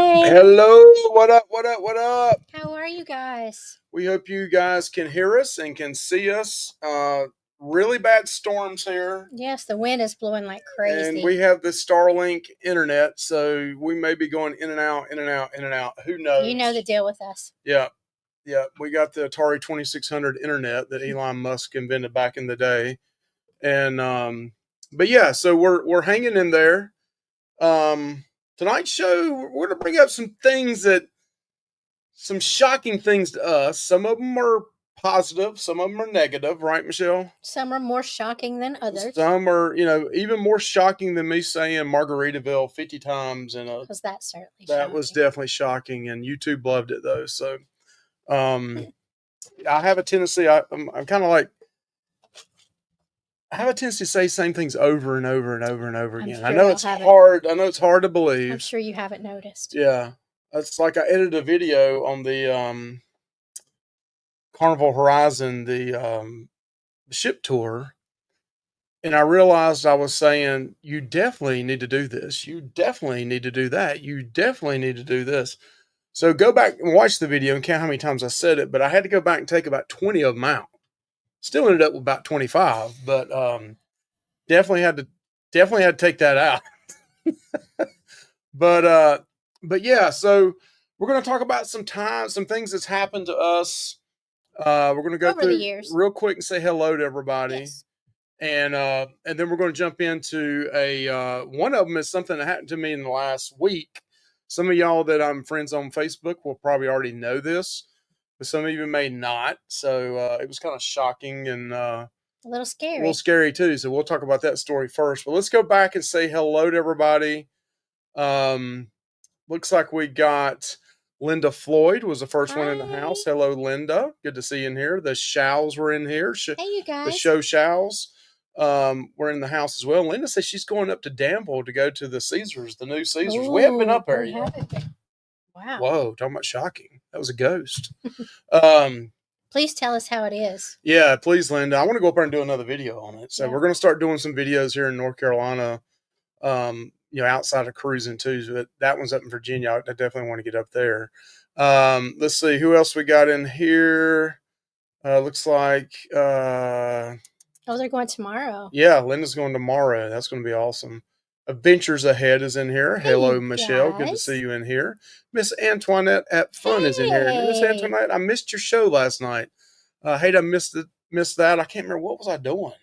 Hey, Hello, what up, what up, what up? how are you guys? We hope you guys can hear us and can see us. Really bad storms here, Yes, the wind is blowing like and crazy. we have the Starlink internet, so we may be going in and out, in and out, in and out. Who knows? You know the deal with us. Yeah, yeah. We got the Atari 2600 internet that Elon Musk invented back in the day, and but yeah, so we're hanging in there. Tonight's show, we're going to bring up some shocking things to us. Some of them are positive, some of them are negative, right, Michelle? Some are more shocking than others. Some are, even more shocking than me saying Margaritaville 50 times. Because that's certainly That shocking. was definitely shocking, and YouTube loved it, though. So I have a tendency, I'm kind of like, I have a tendency to say same things over and over and over and over again. I know it's hard. I know it's hard to believe. I'm sure you haven't noticed. Yeah. It's like I edited a video on the Carnival Horizon, the ship tour, and I realized I was saying, you definitely need to do this. You definitely need to do that. You definitely need to do this. So go back and watch the video and count how many times I said it, but I had to go back and take about 20 of them out. Still ended up with about 25, but definitely had to take that out. But yeah, so we're going to talk about some things that's happened to us. We're going to go Over through the years real quick and say hello to everybody. Yes. And then we're going to jump into one of them is something that happened to me in the last week. Some of y'all that I'm friends on Facebook will probably already know this, but some of you may not. So it was kind of shocking and a little scary too. So we'll talk about that story first. But let's go back and say hello to everybody. Looks like we got Linda Floyd was the first one in the house. Hello, Linda. Good to see you in here. The Shows were in here. Hey, you guys. The show Shows were in the house as well. Linda says she's going up to Danville to go to the Caesars, the new Caesars. We haven't been up there yet. Wow. Whoa, talking about shocking. That was a ghost. Please tell us how it is. Yeah, please, Linda. I want to go up there and do another video on it. So we're going to start doing some videos here in North Carolina. Outside of cruising too. But that one's up in Virginia. I definitely want to get up there. Let's see who else we got in here. Looks like they're going tomorrow. Yeah, Linda's going tomorrow. That's going to be awesome. Adventures Ahead is in here. Hey, hello, Michelle. Good to see you in here. Miss Antoinette at Fun is in here. Miss Antoinette, I missed your show last night. Hate I missed that. I can't remember, what was I doing?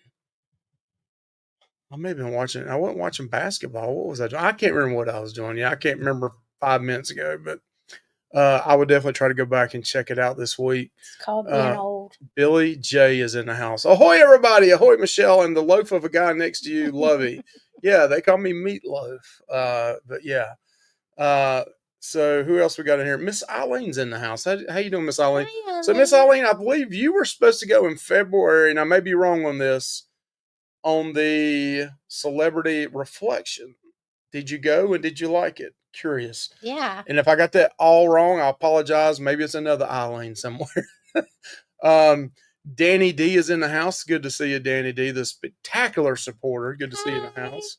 I may have been watching. I wasn't watching basketball. What was I doing? I can't remember what I was doing. Yeah, I can't remember 5 minutes ago, but I would definitely try to go back and check it out this week. It's called being old. Billy J is in the house. Ahoy, everybody. Ahoy, Michelle, and the loaf of a guy next to you, Luvy. Yeah, they call me Meatloaf. But yeah. So who else we got in here? Miss Eileen's in the house. How you doing, Miss Eileen? Hi, so Miss Eileen, I believe you were supposed to go in February, and I may be wrong on this, on the Celebrity Reflection. Did you go and did you like it? Curious. Yeah. And if I got that all wrong, I apologize. Maybe it's another Eileen somewhere. Danny D is in the house. Good to see you, Danny D, the spectacular supporter. Good to see you in the house.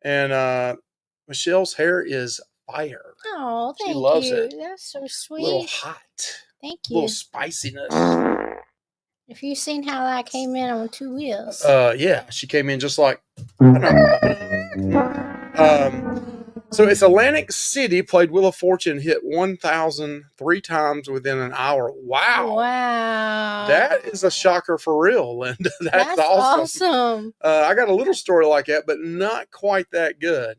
And Michelle's hair is fire. Oh, thank you. She loves it. That's so sweet. A little hot. Thank you. A little spiciness. If you've seen how I came in on 2 wheels. Yeah, she came in just like. So it's Atlantic City played Wheel of Fortune, hit 1,000 3 times within an hour. Wow. Wow. That is a shocker for real, Linda. That's awesome. I got a little story like that, but not quite that good.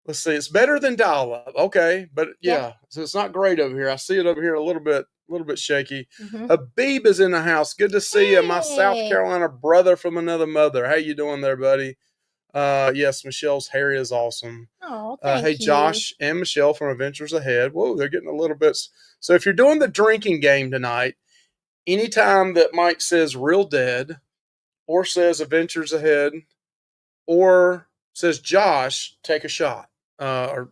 Let's see. It's better than dial-up. Okay. But yeah. So it's not great over here. I see it over here a little bit shaky. Mm-hmm. Habib is in the house. Good to see you. My South Carolina brother from another mother. How you doing there, buddy? Yes, Michelle's hair is awesome. Oh, thank hey, you. Josh and Michelle from Adventures Ahead. Whoa, they're getting a little bit. So if you're doing the drinking game tonight, anytime that Mike says Real Dead or says Adventures Ahead or says Josh, take a shot. Or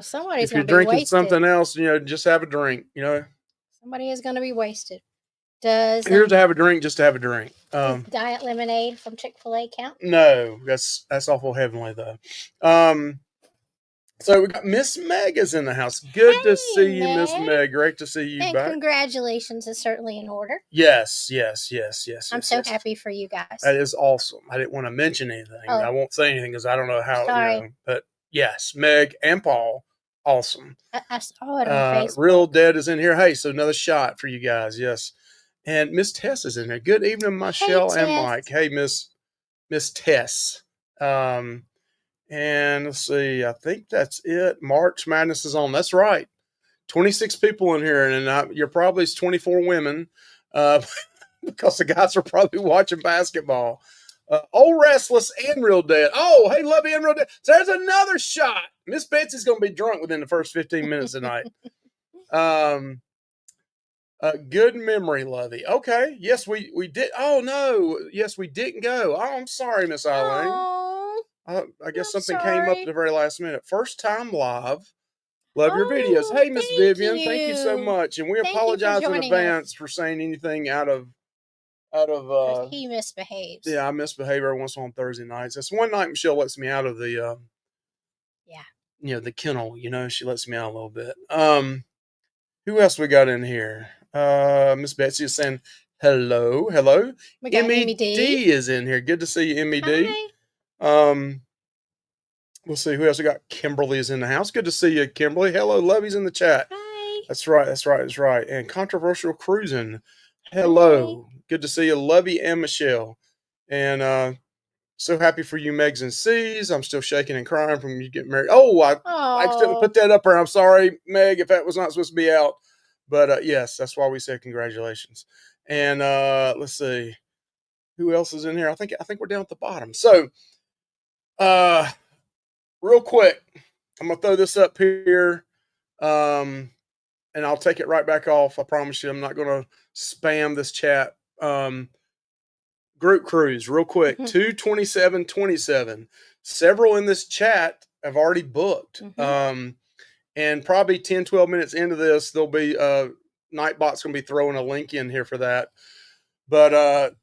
somebody's if you're drinking something else, just have a drink, Somebody is going to be wasted. Here's to have a drink, just to have a drink. Diet lemonade from Chick-fil-A count? No, that's awful heavenly though. So we got Miss Meg is in the house. Good to see you, Miss Meg. Meg. Great to see you And back. congratulations is certainly in order. Yes. I'm so happy for you guys. That is awesome. I didn't want to mention anything. Oh. I won't say anything because I don't know how, Sorry. but yes, Meg and Paul, awesome. I saw it on Facebook. Real Dead is in here. Hey, so another shot for you guys. Yes. And Miss Tess is in there. Good evening, Michelle and Mike. Hey, Miss Tess. And let's see. I think that's it. March Madness is on. That's right. 26 people in here, and you're probably 24 women, because the guys are probably watching basketball. Old Restless and Real Dead. Oh, hey, Luvy and Real Dead. So there's another shot. Miss Betsy's going to be drunk within the first 15 minutes tonight. Good memory, Luvy. Okay. Yes, we did. Oh, no. Yes, we didn't go. Oh, I'm sorry, Miss Eileen. I guess something came up at the very last minute. First time live. Love your videos. Hey, Miss Vivian, thank you so much. And we apologize in advance for saying anything out of he misbehaves. Yeah, I misbehave every once in a while on Thursday nights. That's one night Michelle lets me out of the the kennel, she lets me out a little bit. Who else we got in here? Miss Betsy is saying hello. We got Emmy D is in here. Good to see you, Emmy D. Let's see who else we got. Kimberly is in the house. Good to see you, Kimberly. Hello, Lovey's in the chat. Hi. That's right. And Controversial Cruising. Hello. Hi. Good to see you, Lovey and Michelle. And so happy for you, Megs and C's. I'm still shaking and crying from you getting married. Oh, I accidentally put that up there. I'm sorry, Meg, if that was not supposed to be out. But yes, that's why we said congratulations. And let's see. Who else is in here? I think we're down at the bottom. So real quick, I'm gonna throw this up here, and I'll take it right back off. I promise you, I'm not gonna spam this chat. Group cruise, real quick, 2/27/27. Several in this chat have already booked. And probably 10, 12 minutes into this, there'll be Nightbot's gonna be throwing a link in here for that. But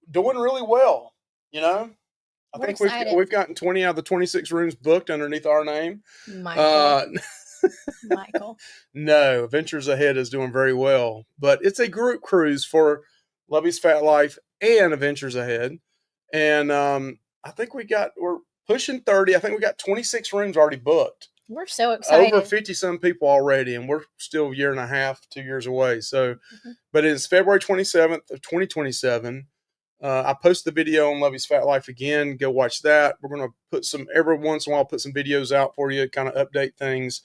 doing really well, I think we've gotten 20 out of the 26 rooms booked underneath our name. Michael. No, Ventures Ahead is doing very well, but it's a group cruise for Luvvy's Fat Life and Adventures Ahead. And I think we're pushing 30. I think we got 26 rooms already booked. We're so excited. Over 50 some people already, and we're still a year and a half, 2 years away. So, but it's February 27th of 2027. I post the video on Luvvy's Fat Life again. Go watch that. We're going to every once in a while, put some videos out for you, kind of update things.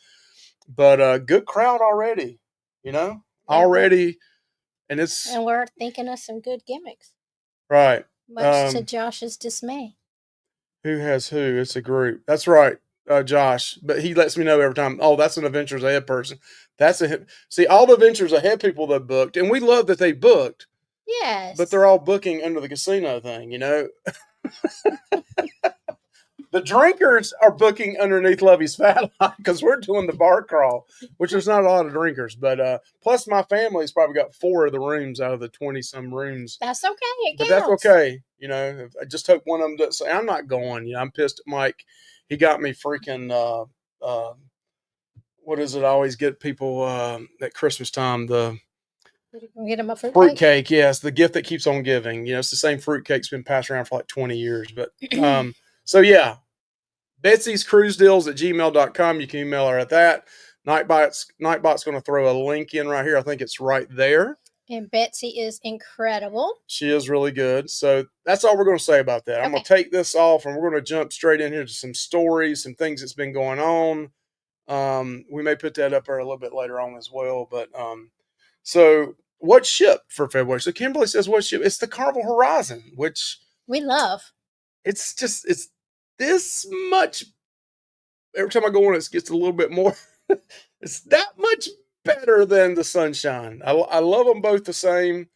But good crowd already, already. And we're thinking of some good gimmicks. Right. Much to Josh's dismay. Who has who? It's a group. That's right. Josh, but he lets me know every time. Oh, that's an Adventures Ahead person. See, all the Adventures Ahead people that booked, and we love that they booked. Yes. But they're all booking under the casino thing, The drinkers are booking underneath Luvvy's Fat Life because we're doing the bar crawl, which there's not a lot of drinkers. But plus, my family's probably got 4 of the rooms out of the 20-some rooms. That's okay. But that's okay. I just hope one of them doesn't say, I'm not going. I'm pissed at Mike. He got me freaking, what is it? I always get people at Christmas time, get them a fruit cake. Yes, the gift that keeps on giving. It's the same fruit cake's been passed around for like 20 years. But so yeah, Betsy's Cruise Deals at gmail.com. You can email her at that. Nightbot's going to throw a link in right here. I think it's right there. And Betsy is incredible. She is really good. So that's all we're going to say about that. Okay. I'm going to take this off and we're going to jump straight in here to some stories, some things that's been going on. We may put that up there a little bit later on as well. But so what ship for February? So Kimberly says what ship? It's the Carnival Horizon, which we love. It's this much. Every time I go on, it gets a little bit more. It's that much better than the Sunshine. I love them both the same,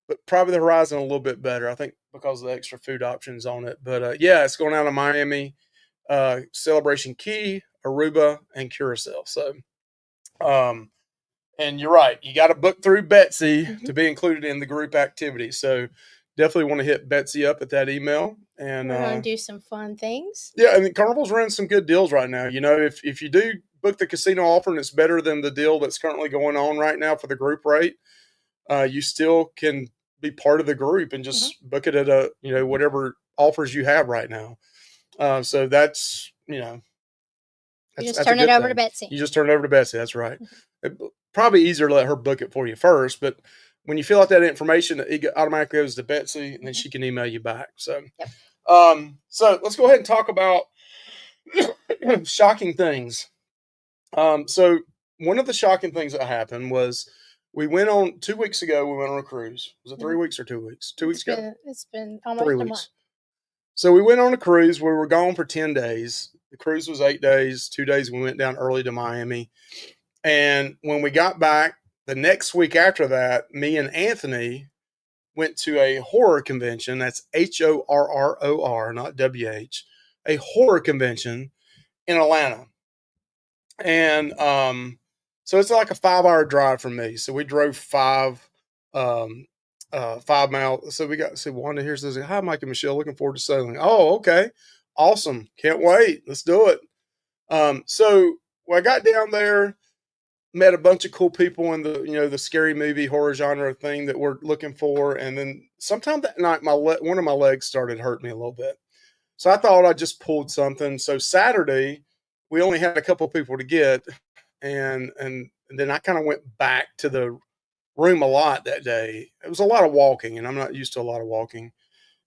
but probably the Horizon a little bit better. I think because of the extra food options on it. But yeah, it's going out of Miami, Celebration Key, Aruba, and Curacao. So, and you're right. You got to book through Betsy to be included in the group activity. So definitely want to hit Betsy up at that email. And we're going to do some fun things. Yeah, and Carnival's running some good deals right now. You know, if you do book the casino offer and it's better than the deal that's currently going on right now for the group rate, you still can be part of the group and just book it at whatever offers you have right now. So that's you just turn it over to Betsy. You just turn it over to Betsy. That's right. Probably easier to let her book it for you first, but when you fill out that information, it automatically goes to Betsy, and then she can email you back. So, so let's go ahead and talk about shocking things. So one of the shocking things that happened was we went on 2 weeks ago. We went on a cruise. Was it 3 weeks or 2 weeks? 2 weeks ago. It's been almost 3 a weeks. month. So we went on a cruise. We were gone for 10 days. The cruise was 8 days. 2 days we went down early to Miami. And when we got back, the next week after that, me and Anthony went to a horror convention. That's HORROR, not WH. A horror convention in Atlanta. And so it's like a 5-hour drive from me. So we drove 5 miles. So we got, see, Wanda here says, "Hi, Mike and Michelle, looking forward to sailing." Oh, okay. Awesome. Can't wait. Let's do it. So when I got down there, met a bunch of cool people in the scary movie horror genre thing that we're looking for. And then sometime that night, one of my legs started hurting me a little bit. So I thought I just pulled something. So Saturday, we only had a couple of people to get. And then I kind of went back to the room a lot that day. It was a lot of walking, and I'm not used to a lot of walking.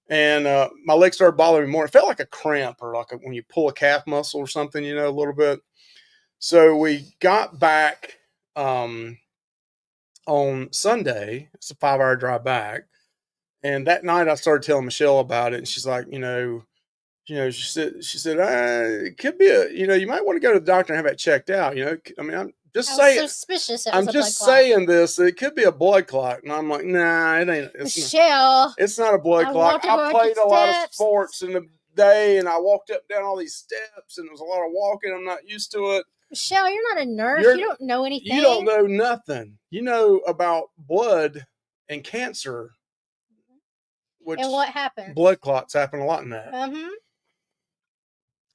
And my legs started bothering me more. It felt like a cramp or like when you pull a calf muscle or something, a little bit. So we got back on Sunday. It's a 5-hour drive back. And that night I started telling Michelle about it. And she's like, she said, it could be you might want to go to the doctor and have that checked out. I mean, I'm just saying, suspicious. I'm just saying this. It could be a blood clot. And I'm like, nah, it ain't. Michelle, it's not a blood clot. I played a lot of sports in the day, and I walked up and down all these steps, and it was a lot of walking. I'm not used to it. Michelle, you're not a nurse. You don't know anything. You don't know nothing. You know about blood and cancer. And what happened? Blood clots happen a lot in that.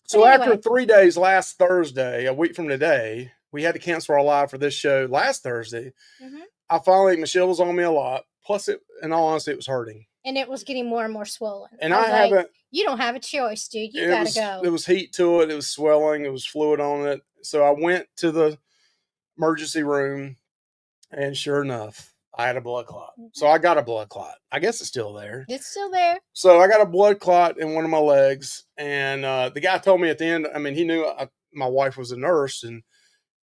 So anyway, after 3 days, last Thursday, a week from today, we had to cancel our live for this show last Thursday. Michelle was on me a lot. Plus, in all honesty, it was hurting. And it was getting more and more swollen. And I haven't. You don't have a choice, dude. You got to go. There was heat to it. It was swelling. It was fluid on it. So I went to the emergency room, and sure enough, I had a blood clot. So I got a blood clot. I guess it's still there. It's still there. So I got a blood clot in one of my legs. And the guy told me at the end, I mean, he knew my wife was a nurse, and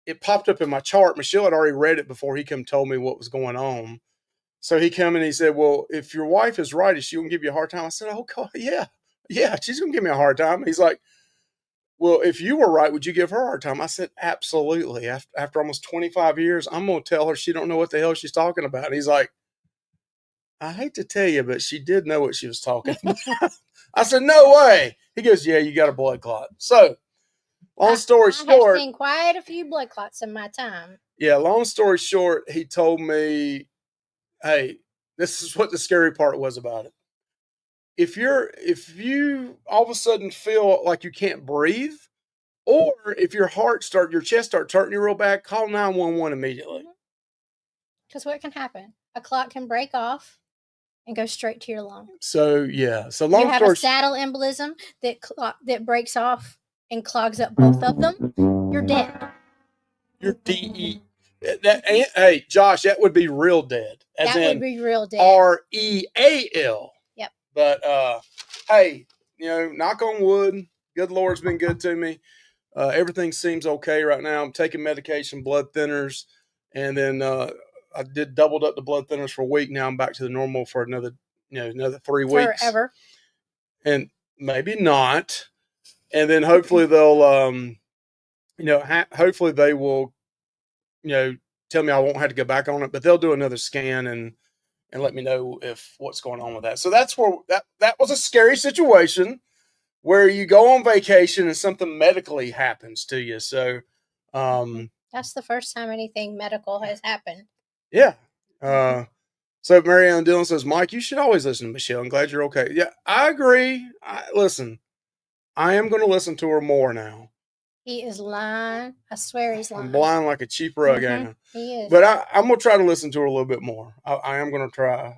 it popped up in my chart. Michelle had already read it before he told me what was going on. So he came and he said, "Well, if your wife is right, is she going to give you a hard time?" I said, "Oh, God, yeah, she's going to give me a hard time." He's like, "Well, if you were right, would you give her a hard time?" I said, "Absolutely. After almost 25 years, I'm going to tell her she don't know what the hell she's talking about." And he's like, "I hate to tell you, but she did know what she was talking about." I said, "No way." He goes, "Yeah, you got a blood clot." So, long story short, I've seen quite a few blood clots in my time. Yeah, long story short, he told me, "Hey, this is what the scary part was about it. If you all of a sudden feel like you can't breathe, or if your chest starts hurting you real bad, call 911 immediately." Because what can happen? A clot can break off and go straight to your lung. So yeah, so long you have story a saddle embolism that breaks off and clogs up both of them. You're dead. You're DE. Hey, Josh, that would be real dead. That would be real dead. REAL. Yep. But hey, knock on wood. Good Lord's been good to me. Everything seems okay right now. I'm taking medication, blood thinners, and then I doubled up the blood thinners for a week. Now I'm back to the normal for another 3 weeks. Forever. And maybe not. And then hopefully they'll hopefully they will tell me I won't have to go back on it, but they'll do another scan and let me know if what's going on with that. So that's where that was a scary situation where you go on vacation and something medically happens to you. So that's the first time anything medical has happened. Yeah. So Mary Ellen Dillon says, Mike, you should always listen to Michelle. I'm glad you're okay. Yeah, I agree. Listen, I am going to listen to her more now. He is lying. I swear he's lying. I'm blind like a cheap rug, ain't I? He is. But I'm going to try to listen to her a little bit more. I am going to try.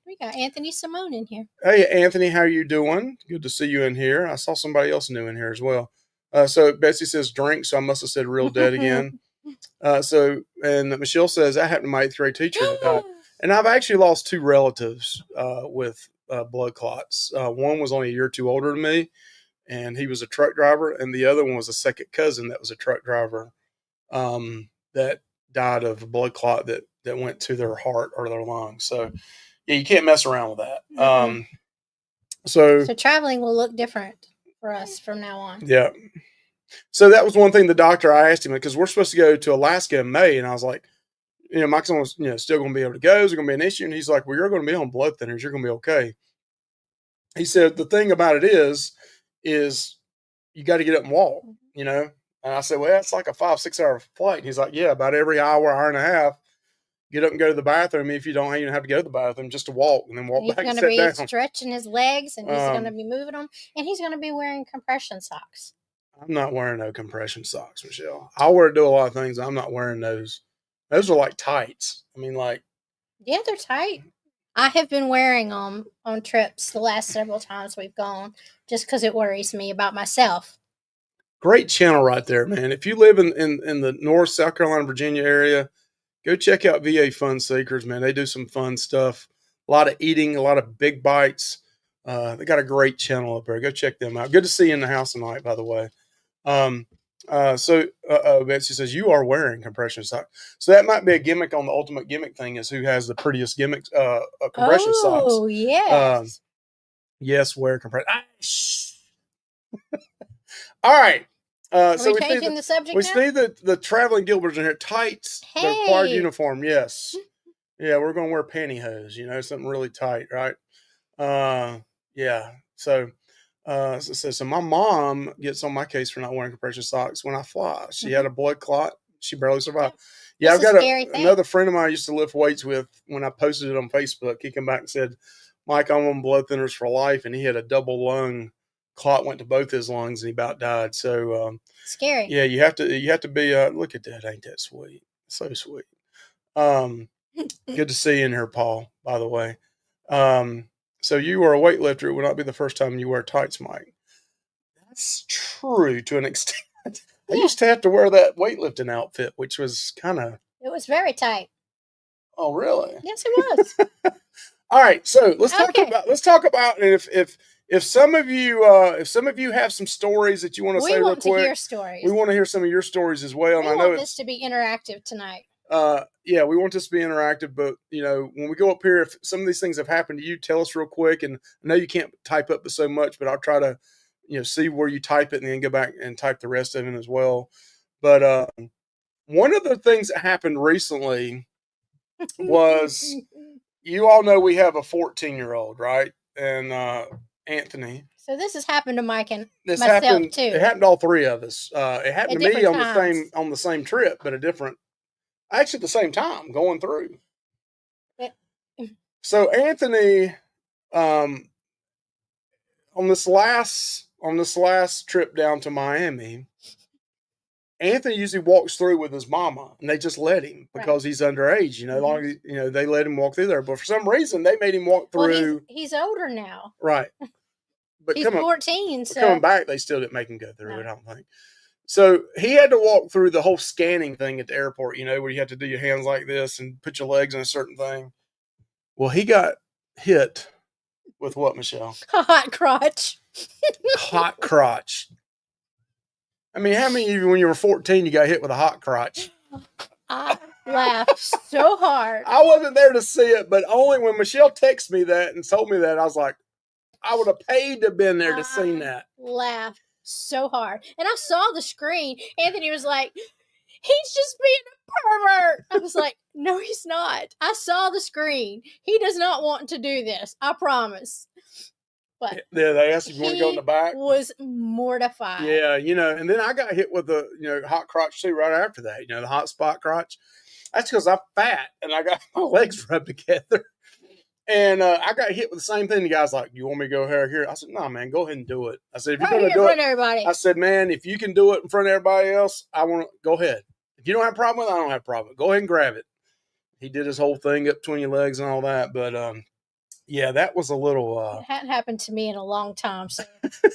We got Anthony Simone in here. Hey, Anthony, how you doing? Good to see you in here. I saw somebody else new in here as well. So Betsy says drink, so I must have said real dead again. And Michelle says, I happened to my 8th grade teacher that died. And I've actually lost 2 relatives with blood clots. One was only a year or 2 older than me, and he was a truck driver. And the other one was a second cousin that was a truck driver that died of a blood clot that went to their heart or their lungs. So, yeah, you can't mess around with that. So traveling will look different for us from now on. Yeah. So that was one thing the doctor, I asked him, because we're supposed to go to Alaska in May. And I was like, my son was, still going to be able to go. Is it going to be an issue? And he's like, well, you're going to be on blood thinners. You're going to be okay. He said, the thing about it is you got to get up and walk, And I said, well, it's like a 5-6 hour flight. And he's like, yeah, about every hour and a half, get up and go to the bathroom. If you don't, you have to go to the bathroom just to walk and then walk back and sit down. He's going to be stretching his legs, and he's going to be moving them, and he's going to be wearing compression socks. I'm not wearing no compression socks, Michelle. I'll do a lot of things. I'm not wearing those. Those are like tights. I mean, like. Yeah, they're tight. I have been wearing them on trips the last several times we've gone, just because it worries me about myself. Great channel right there, man. If you live in the North, South Carolina, Virginia area, go check out VA Fun Seekers, man. They do some fun stuff. A lot of eating, a lot of big bites. They got a great channel up there. Go check them out. Good to see you in the house tonight, by the way. Betsy says, you are wearing compression socks. So that might be a gimmick on the ultimate gimmick thing, is who has the prettiest gimmicks, compression socks. Oh, yes. Yes, wear compression. All right. Are we changing the subject now? We see the traveling Gilberts in here. Tights, the required uniform. Yes. Yeah, we're going to wear pantyhose, something really tight, right? Yeah. So my mom gets on my case for not wearing compression socks when I fly. She had a blood clot. She barely survived. Yeah, I've got another friend of mine I used to lift weights with. When I posted it on Facebook, he came back and said, Mike, I'm on blood thinners for life. And he had a double lung clot, went to both his lungs, and he about died. So scary. Yeah, you have to be look at that. Ain't that sweet? So sweet. Good to see you in here, Paul, by the way. So you are a weightlifter. It would not be the first time you wear tights, Mike. That's true to an extent. I used to have to wear that weightlifting outfit, which was kind of. It was very tight. Oh, really? Yes, it was. All right, so let's talk about and if some of you have some stories that you want to say real quick. We want to hear stories. We want to hear some of your stories as well. We want this to be interactive tonight. Yeah, we want this to be interactive, but when we go up here, if some of these things have happened to you, tell us real quick. And I know you can't type up so much, but I'll try to, see where you type it and then go back and type the rest of it as well. But one of the things that happened recently was, you all know we have a 14-year-old, right? And Anthony. So this has happened to Mike and myself too. It happened to all three of us. It happened to me on the same trip, but actually at the same time going through. So Anthony, on this last trip down to Miami, Anthony usually walks through with his mama, and they just let him because he's underage. Long as they let him walk through there. But for some reason, they made him walk through. Well, he's older now, right? But he's 14. So coming back, they still didn't make him go through it. I don't think. So he had to walk through the whole scanning thing at the airport, where you have to do your hands like this and put your legs in a certain thing. Well, he got hit with what, Michelle? A hot crotch. Hot crotch. I mean, how many of you, when you were 14, you got hit with a hot crotch? I laughed so hard. I wasn't there to see it, but only when Michelle texted me that and told me that, I was like, I would have paid to have been there to see that. Laughed so hard. And I saw the screen. Anthony was like, he's just being a pervert. I was like, no, he's not. I saw the screen. He does not want to do this. I promise. But yeah, they asked if you want to go in the back. Was mortified. Yeah, and then I got hit with the hot crotch too right after that. The hot spot crotch. That's because I'm fat and I got my legs rubbed together. And I got hit with the same thing. The guy's like, "You want me to go here?" I said, "No, man, go ahead and do it." I said, "If you're Right going to in do front it," of everybody. I said, "Man, if you can do it in front of everybody else, I want to go ahead. If you don't have a problem with it, I don't have a problem with it. Go ahead and grab it." He did his whole thing up between your legs and all that. But yeah, that was a little. It hadn't happened to me in a long time, so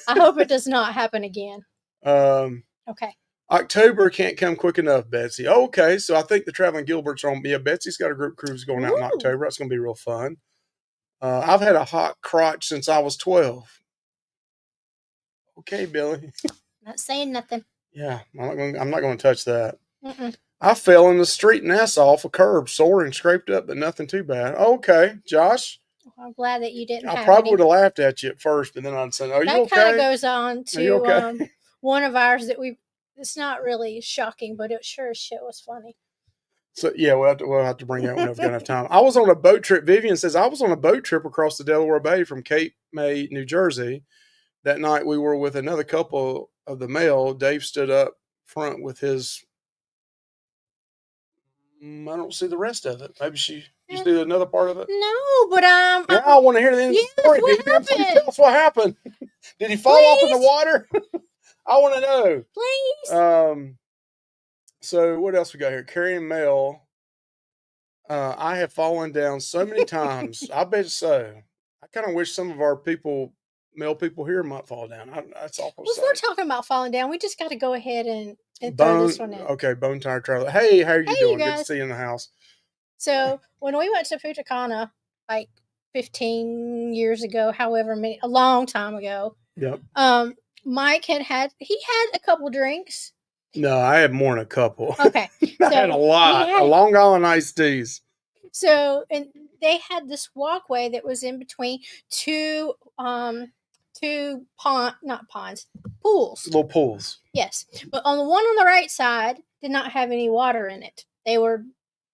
I hope it does not happen again. Okay. October can't come quick enough, Betsy. Okay, so I think the Traveling Gilberts are on. Yeah, Betsy's got a group cruise going out in October. That's going to be real fun. I've had a hot crotch since I was 12. Okay, Billy. Not saying nothing. Yeah, I'm not going to touch that. Mm-mm. I fell in the street in Nassau off a curb, sore and scraped up, but nothing too bad. Okay, Josh. I'm glad that you didn't. I probably would have laughed at you at first, but then I'd say, "Are you okay?" That kind of goes on to okay? One of ours that we. It's not really shocking, but it sure as shit was funny. So yeah, we'll have to bring that when we've got enough time. I was on a boat trip. Vivian says I was on a boat trip across the Delaware Bay from Cape May, New Jersey. That night we were with another couple of the male. Dave stood up front with his. I don't see the rest of it. Maybe you see another part of it. No, but now I want to hear the end of the story. Vivian, please tell us what happened. Did he fall off in the water? I want to know. Please. So what else we got here? Carrying mail. I have fallen down so many times. I bet so. I kind of wish some of our male people here might fall down. That's awful. Well, if we're talking about falling down, we just got to go ahead and throw this one in. Okay, Bone Tire Traveler. Hey, how are you doing? Good to see you in the house. So when we went to Punta Cana, like 15 years ago, however many, a long time ago. Yep. Mike had a couple drinks. No, I had more than a couple. Okay. I had a lot. A Long Island iced teas. So, and they had this walkway that was in between two not ponds, pools. Little pools. Yes. But on the one on the right side did not have any water in it. They were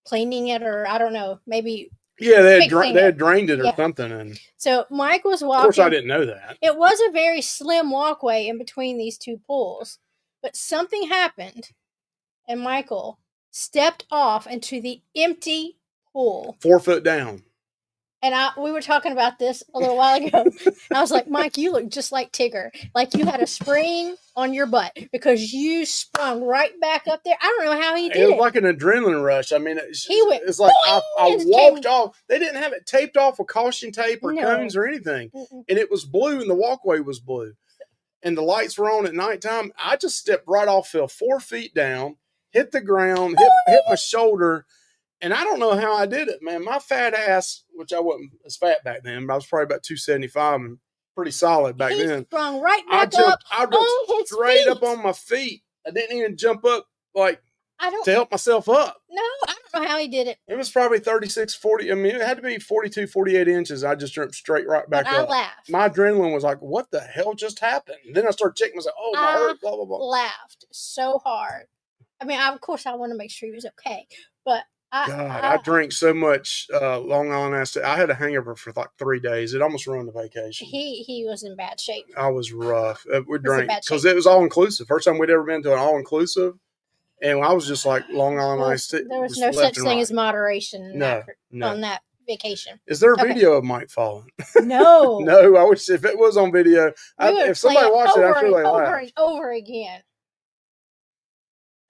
cleaning it, or I don't know, maybe. Yeah, they had drained it or something. And so Mike was walking. Of course, I didn't know that. It was a very slim walkway in between these two pools. But something happened, and Michael stepped off into the empty pool. 4 foot down. And we were talking about this a little while ago. I was like, Mike, you look just like Tigger. Like you had a spring on your butt because you sprung right back up there. I don't know how he did it. It was like an adrenaline rush. I mean, it's like I walked off. They didn't have it taped off with caution tape or cones or anything. Mm-mm. And it was blue and the walkway was blue. And the lights were on at nighttime. I just stepped right off, fell 4 feet down, hit the ground, hit my shoulder. And I don't know how I did it, man. My fat ass, which I wasn't as fat back then, but I was probably about 275 and pretty solid back then. He sprung right back up. I jumped straight up on my feet. I didn't even jump up to help myself up. No, I don't know how he did it. It was probably 36, 40. I mean, it had to be 42, 48 inches. I just jumped straight right back up. I laughed. My adrenaline was like, what the hell just happened? And then I started checking myself. Oh, my hurt, blah, blah, blah. Laughed so hard. I mean, of course, I want to make sure he was okay. But I drank so much Long Island iced tea. I had a hangover for like 3 days. It almost ruined the vacation. He was in bad shape. I was rough. We drank because it was all inclusive. First time we'd ever been to an all inclusive. And I was just like Long Island iced tea. There was no such thing as moderation on that vacation. Is there a video of Mike falling? No. No, I wish if it was on video, if somebody watched it, I'm sure they laughed. Over and over again.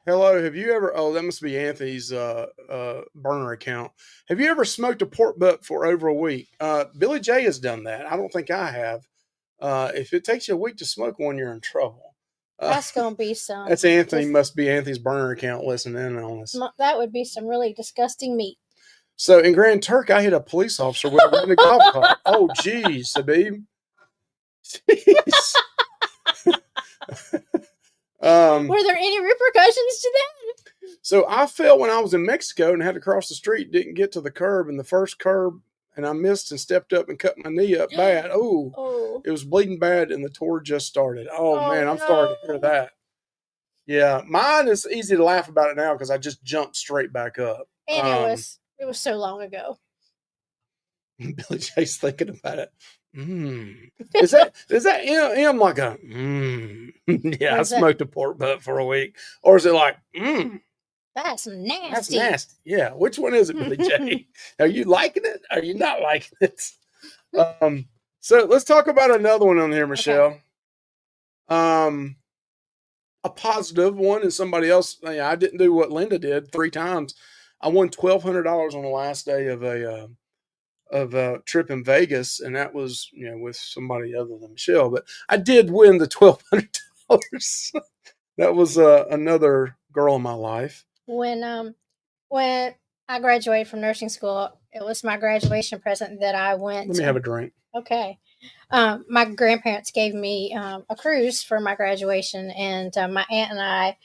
Hello, have you ever, that must be Anthony's burner account. Have you ever smoked a pork butt for over a week? Billy J has done that. I don't think I have. If it takes you a week to smoke one, you're in trouble. That's going to be some. That's Anthony, must be Anthony's burner account listening in on us. That would be some really disgusting meat. So in Grand Turk, I hit a police officer with a golf cart. Oh, geez, Sabib. Jeez. Were there any repercussions to that? So I fell when I was in Mexico and had to cross the street, didn't get to the curb, and the first curb, and I missed and stepped up and cut my knee up bad. Oh, it was bleeding bad, and the tour just started. Oh man, I'm starting to hear that. Yeah, mine is easy to laugh about it now because I just jumped straight back up. And it was so long ago. Billy J's thinking about it. Is that him like a yeah, I smoked a pork butt for a week, or is it like That's That's nasty. nasty. Yeah. Which one is it, Billy J? Are you liking it? Are you not liking it? So let's talk about another one on here, Michelle. Okay. A positive one is somebody else. I didn't do what Linda did 3 times. I won $1,200 on the last day of a trip in Vegas, and that was with somebody other than Michelle. But I did win the $1,200. That was another girl in my life. When I graduated from nursing school, it was my graduation present that I went. Let me have a drink. Okay. My grandparents gave me a cruise for my graduation, and my aunt and I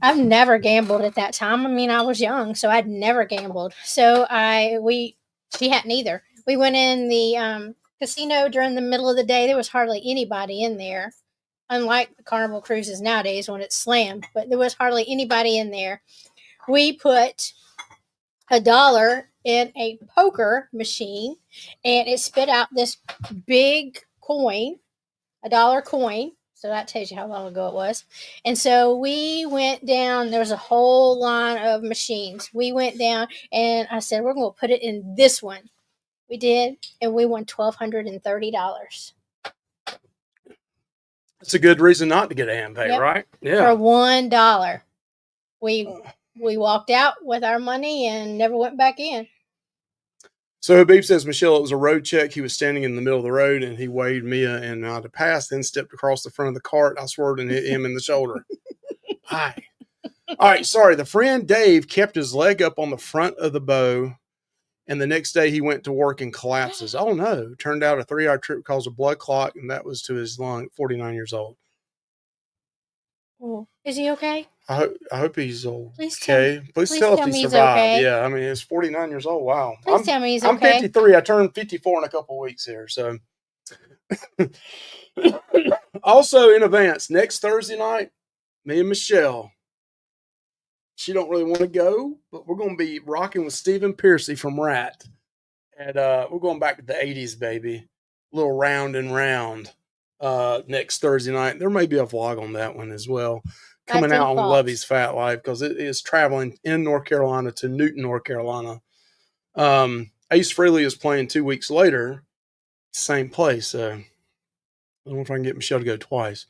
I've never gambled at that time. I mean, I was young, so I'd never gambled. So she hadn't either. We went in the casino during the middle of the day. There was hardly anybody in there, unlike the Carnival cruises nowadays when it's slammed. But there was hardly anybody in there. We put $1 in a poker machine, and it spit out this big coin, $1 coin. So that tells you how long ago it was. And so we went down. There was a whole line of machines. We went down, and I said, we're going to put it in this one. We did, and we won $1,230. That's a good reason not to get a hand pay, right? Yeah. For $1. We walked out with our money and never went back in. So Habib says, Michelle, it was a road check. He was standing in the middle of the road, and he waved Mia and I to pass, then stepped across the front of the cart. I swerved and hit him in the shoulder. Hi. All right, sorry. The friend Dave kept his leg up on the front of the bow, and the next day he went to work and collapses. Oh, no. Turned out a 3-hour trip caused a blood clot, and that was to his lung, 49 years old. Oh, is he okay? I hope he's okay. Please tell if he survived. Okay. Yeah, I mean, he's 49 years old. Wow. Please tell me he's okay. I'm 53. I turned 54 in a couple of weeks here. So, also in advance, next Thursday night, me and Michelle. She don't really want to go, but we're going to be rocking with Stephen Piercy from Rat, and we're going back to the 80s, baby. A little round and round. Next Thursday night, there may be a vlog on that one as well. Coming out on Luvy's Fat Life, because it is traveling in North Carolina to Newton, North Carolina. Ace Frehley is playing 2 weeks later, same place. So I don't know if I can get Michelle to go twice.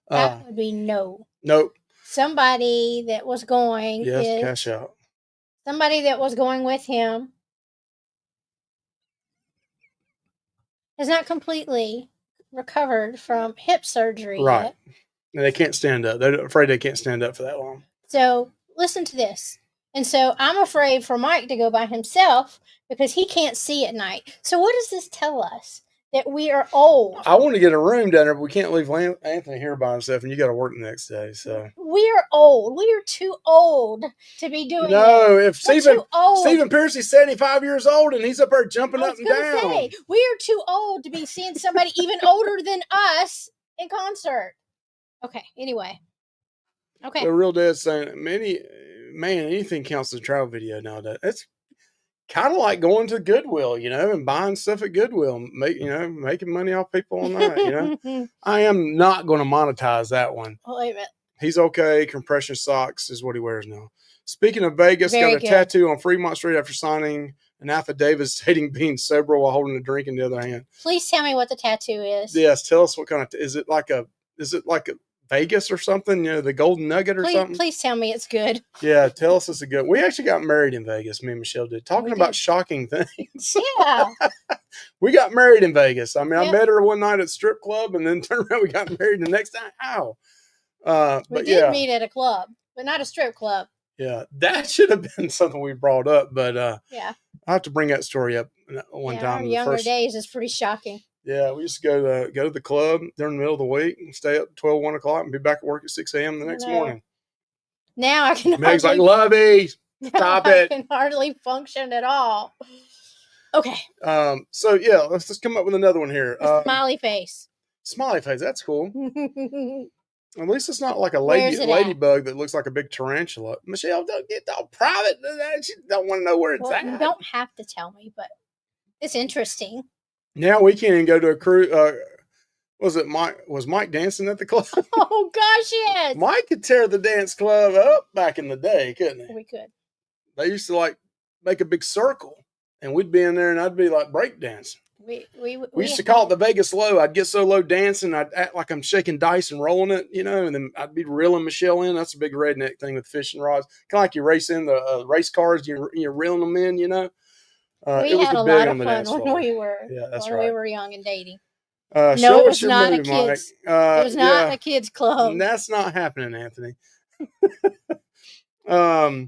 That would be no. Nope. Somebody that was going. Yes, cash out. Somebody that was going with him has not completely recovered from hip surgery yet. And they can't stand up. They're afraid they can't stand up for that long. So listen to this. And so I'm afraid for Mike to go by himself because he can't see at night. So what does this tell us? That we are old. I want to get a room down there, but we can't leave Anthony here by himself, and you got to work the next day. So we are old. We are too old to be doing. No, if Stephen Piercy's 75 years old and he's up there jumping up and down. We are too old to be seeing somebody even older than us in concert. Okay. Anyway. Okay. The Real Dead saying, anything counts as a travel video nowadays. It's kind of like going to Goodwill, and buying stuff at Goodwill, making money off people on that, I am not going to monetize that one. Oh, wait a minute. He's okay. Compression socks is what he wears now. Speaking of Vegas, got a tattoo on Fremont Street after signing an affidavit stating being sober while holding a drink in the other hand. Please tell me what the tattoo is. Yes, tell us what kind of, is it like a Vegas or something, the Golden Nugget or something? Please tell me it's good. Yeah, tell us it's a good. We actually got married in Vegas, me and Michelle did. Talking about shocking things. Yeah. We got married in Vegas. I mean, I met her one night at strip club and then turned around, we got married the next time. How? We did meet at a club, but not a strip club. Yeah, that should have been something we brought up, but yeah. I'll have to bring that story up one time. Our younger days is pretty shocking. Yeah, we used to go to the club during the middle of the week and stay up 12, 1 o'clock and be back at work at 6 a.m. the next morning. Now I can Meg's like, Luvy, stop it. I can hardly function at all. Okay. So, yeah, let's just come up with another one here. Smiley face. Smiley face, that's cool. At least it's not like a ladybug that looks like a big tarantula. Michelle, don't get all private. She don't want to know where it's at. You don't have to tell me, but it's interesting. Now we can't even go to a cruise. Was it Mike? Was Mike dancing at the club? Oh gosh, yes. Mike could tear the dance club up back in the day, couldn't he? We could. They used to like make a big circle, and we'd be in there, and I'd be like break dancing. We used to call it the Vegas low. I'd get so low dancing, I'd act like I'm shaking dice and rolling it, and then I'd be reeling Michelle in. That's a big redneck thing with fishing rods. Kind of like you race in the race cars, you're reeling them in, We it was had the a big lot on of the fun dance when floor. we were we were young and dating. No, Show it was us your not move, a kids. Mike. It was not a kids club. That's not happening, Anthony. All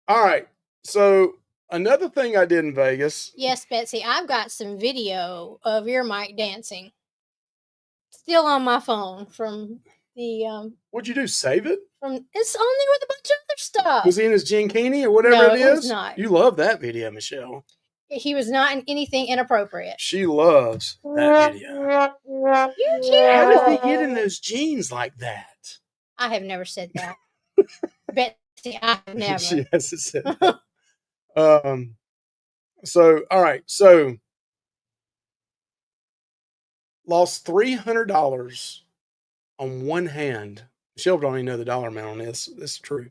right. So another thing I did in Vegas. Yes, Betsy, I've got some video of your Mike dancing. Still on my phone from the What'd you do? Save it? it's on there with a bunch of other stuff. Was he in his Ginkini or whatever No, it it is? was not. You love that video, Michelle. He was not in anything inappropriate. She loves that video. You too. How does he get in those jeans like that? I have never said that. Betsy, I have never. She hasn't said that. So, all right. So, lost $300 on one hand. Michelle don't even know the dollar amount on this. This is true.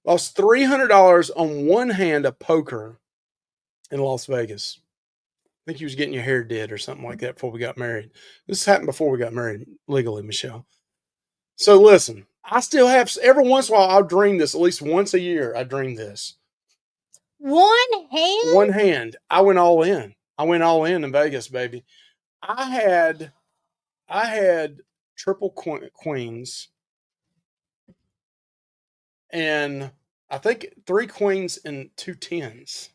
Lost $300 on one hand of poker in Las Vegas. I think he was getting your hair did or something like that before we got married. This happened before we got married legally, Michelle. So listen, I still have, every once in a while, I'll dream this. At least once a year, I dream this. One hand? One hand. I went all in. I went all in Vegas, baby. I had triple queens and I think 3 queens and 2 tens.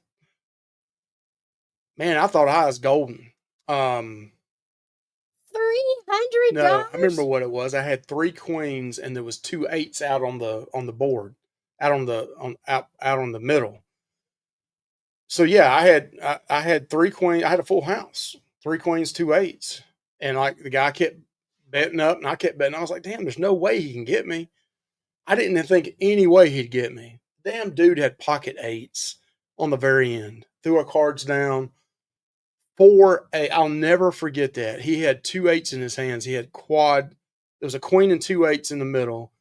Man, I thought I was golden. $300? No, I remember what it was. I had 3 queens and there was 2 eights out on the board, out on the middle. So yeah, I had 3 queens. I had a full house, 3 queens, 2 eights, and like the guy kept betting up, and I kept betting. I was like, damn, there's no way he can get me. I didn't think any way he'd get me. Damn dude had pocket eights on the very end. Threw our cards down. 4-8. I'll never forget that. He had 2 eights in his hands. He had quad. There was a queen and 2 eights in the middle.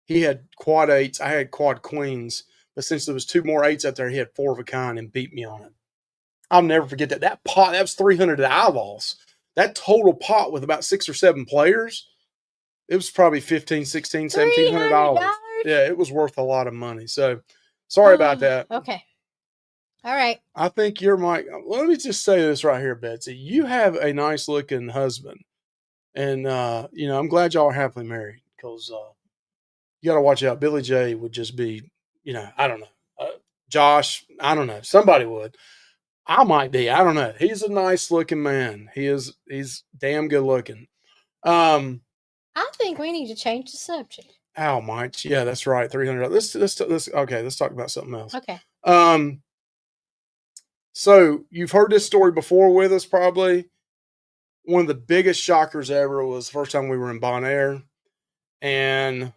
He had quad eights. I had quad queens. But since there was 2 more eights out there, he had 4 of a kind and beat me on it. I'll never forget that. That pot, that was $300 that I lost. That total pot with about 6 or 7 players, it was probably $1,500, $1,600, $1,700. Yeah, it was worth a lot of money. So sorry about that. Okay. All right. I think you're my, let me just say this right here, Betsy. You have a nice looking husband. And, I'm glad y'all are happily married because you got to watch out. Billy J would just be, I don't know. Josh, I don't know. Somebody would. I might be. I don't know. He's a nice looking man. He's damn good looking. I think we need to change the subject. Ow, Mike. Yeah, that's right. $300. Let's talk about something else. Okay. So you've heard this story before with us, probably. One of the biggest shockers ever was the first time we were in Bonaire, and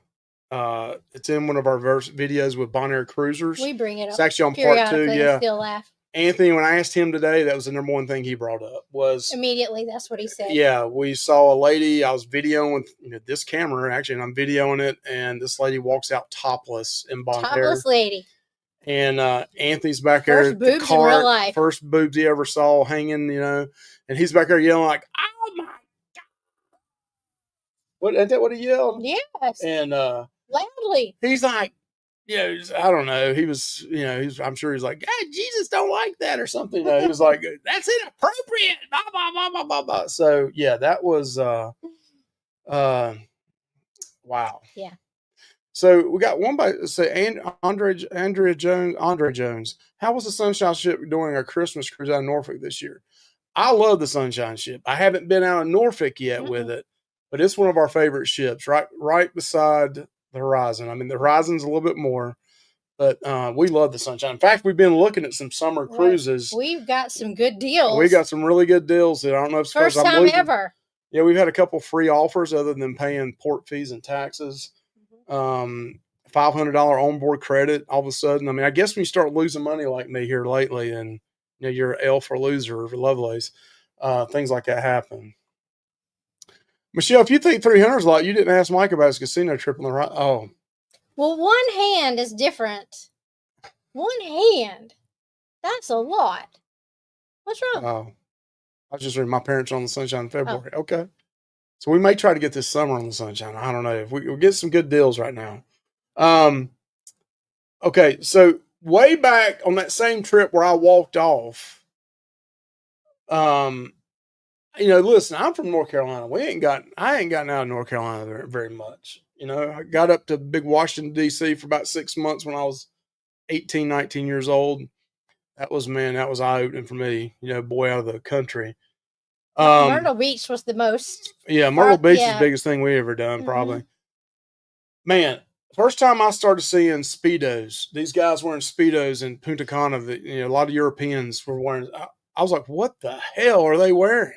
it's in one of our videos with Bonaire Cruisers. We bring it up. It's actually on part 2. Yeah. Still laugh. Anthony, when I asked him today, that was the number one thing he brought up was immediately. That's what he said. Yeah, we saw a lady. I was videoing with this camera actually, and I'm videoing it. And this lady walks out topless in Bonaire. Topless lady. And Anthony's back there. First boobs in real life. First boobs he ever saw hanging, and he's back there yelling like, "Oh my god!" What? Ain't that what he yelled? Yes. And loudly. He's like, I don't know. He was, I'm sure he's like, God, Jesus don't like that or something. He was like, that's inappropriate. Blah, blah, blah, blah, blah, blah. So yeah, that was, wow. Yeah. So we got one by say Andre Jones. How was the Sunshine Ship doing our Christmas cruise out of Norfolk this year? I love the Sunshine Ship. I haven't been out of Norfolk yet with it, but it's one of our favorite ships, right beside the Horizon. I mean, the Horizon's a little bit more, but we love the Sunshine. In fact, we've been looking at some summer cruises. We've got some good deals. We got some really good deals that I don't know if it's first time ever. Yeah, we've had a couple free offers other than paying port fees and taxes. $500 onboard credit. All of a sudden, I mean, I guess when you start losing money like me here lately, and you're L for loser for Lovelace, things like that happen. Michelle, if you think 300 is a lot, you didn't ask Mike about his casino trip on the right. Oh. Well, one hand is different. One hand. That's a lot. What's wrong? Oh. I was just reading my parents on the Sunshine in February. Oh. Okay. So we may try to get this summer on the Sunshine. I don't know. If we'll get some good deals right now. Okay. So way back on that same trip where I walked off, listen, I'm from North Carolina. I ain't gotten out of North Carolina very much. I got up to big Washington, D.C. for about 6 months when I was 18, 19 years old. That was eye-opening for me, boy out of the country. Myrtle Beach was the most. Yeah, Myrtle Beach is the biggest thing we ever done, probably. Man, first time I started seeing Speedos, these guys wearing Speedos in Punta Cana, a lot of Europeans were wearing. I was like, what the hell are they wearing?